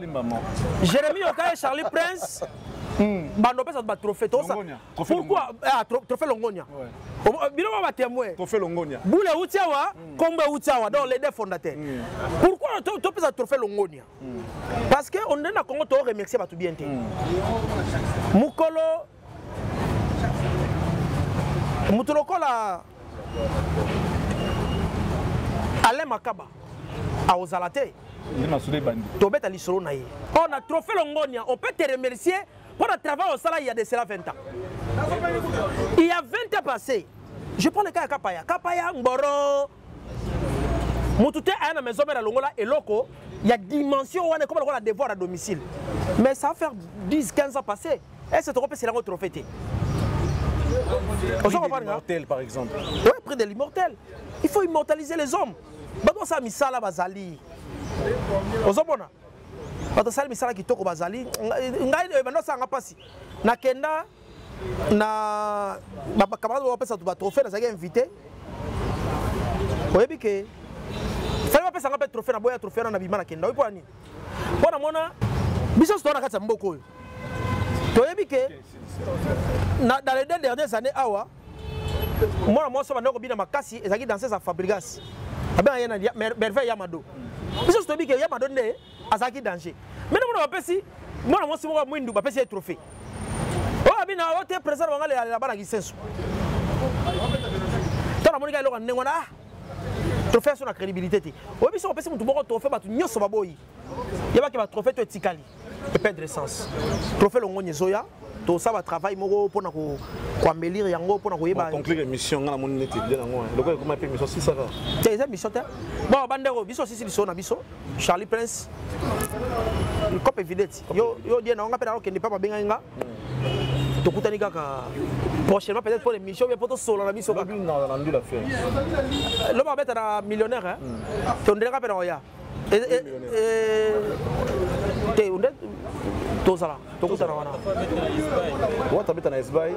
maman Jérémy Okaye Charlie Prince bando pesa ba trophée to ça pourquoi trophée Longonia bilo ba témoin trophée Longonia boule utiawa kombe utiawa donc les deux fondateurs pourquoi to pesa trophée Longonia parce que on est na Congo to remercier ba tout bien té mukolo mutulokola Alain Makaba a Ozalate Tobeta Lisolo Naye. On a trophée Longonia, on peut te remercier pour le travail au salaire il y a de cela 20 ans. Il y a 20 ans passés, je prends le cas de Kapaya. Kapaya, Mboro, Moutouté a une maison à Longola et Loco, il y a dimension où on est comme on a devoir à domicile. Mais ça va faire 10-15 ans passés. Et ce trophée, c'est la trophée. L'immortel par exemple. Oui, près de l'immortel. Il faut immortaliser les hommes. Bado sa misala bazali. Ozomona. Bado sa misala kitoko bazali. Ngai bando sa ngapasi. Na kenda na baba kamado ba pesa tu ba trophée na za invité. Oyebi ke fallait pas pesa ngapé trophée na boya trophée na bima na kenda. Oyebi ani. Bona mona biso sto na kata mboko. Toyebi ke dans les 2 dernières années awa moi je suis venu makasi ezaki danser sa Fabregas aben yana merveille Yamado biso to bi ke Yamado ne azaki danger mais non on pesi moi je suis mo mwindu ba pesi trophée oh abina o te présent wanga la bana gisenso tona monika lo kan ngona trophée sur la crédibilité te o biso pesi mutu moko trophée batu nyoso baboyi yeba ke ba trophée to etikali et perdre sens trophée Longonia zoya tout ça va travailler pour améliorer yango pour conclure l'émission ngana moni neti bien yango lokoko comment appelle mission si ça va c'est ça mission bon bandero biso si biso na biso Charlie Prince cop évident yo bien on appelle que ne pas benga nga to kutani kaka prochainement peut-être pour l'émission mais pour to solo na biso kaka na rendu la fin le va mettre un millionnaire hein to ndeka pe na oya te unde to sala to kutana wana wata beta na SBI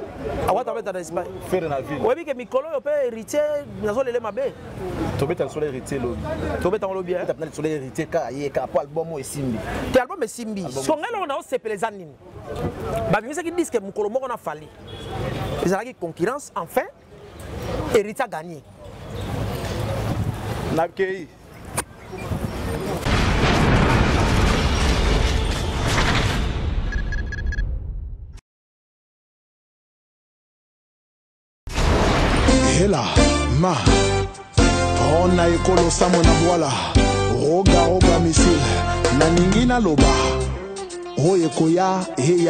wata beta na SBI faire na ville oui que mikolo yo pe héritier nazo lele mabe to beta sur héritier lo to beta lo bien to beta sur héritier ka ye ka po album o simbi te album simbi so ngelo na o sepeleza nini ba bimisa ki disque mukolo moko na fali ezalaki concurrence enfin héritier a gagné nakei Hela ma ona ekolo samo na bwala roga misile na ningina loba oye koya heya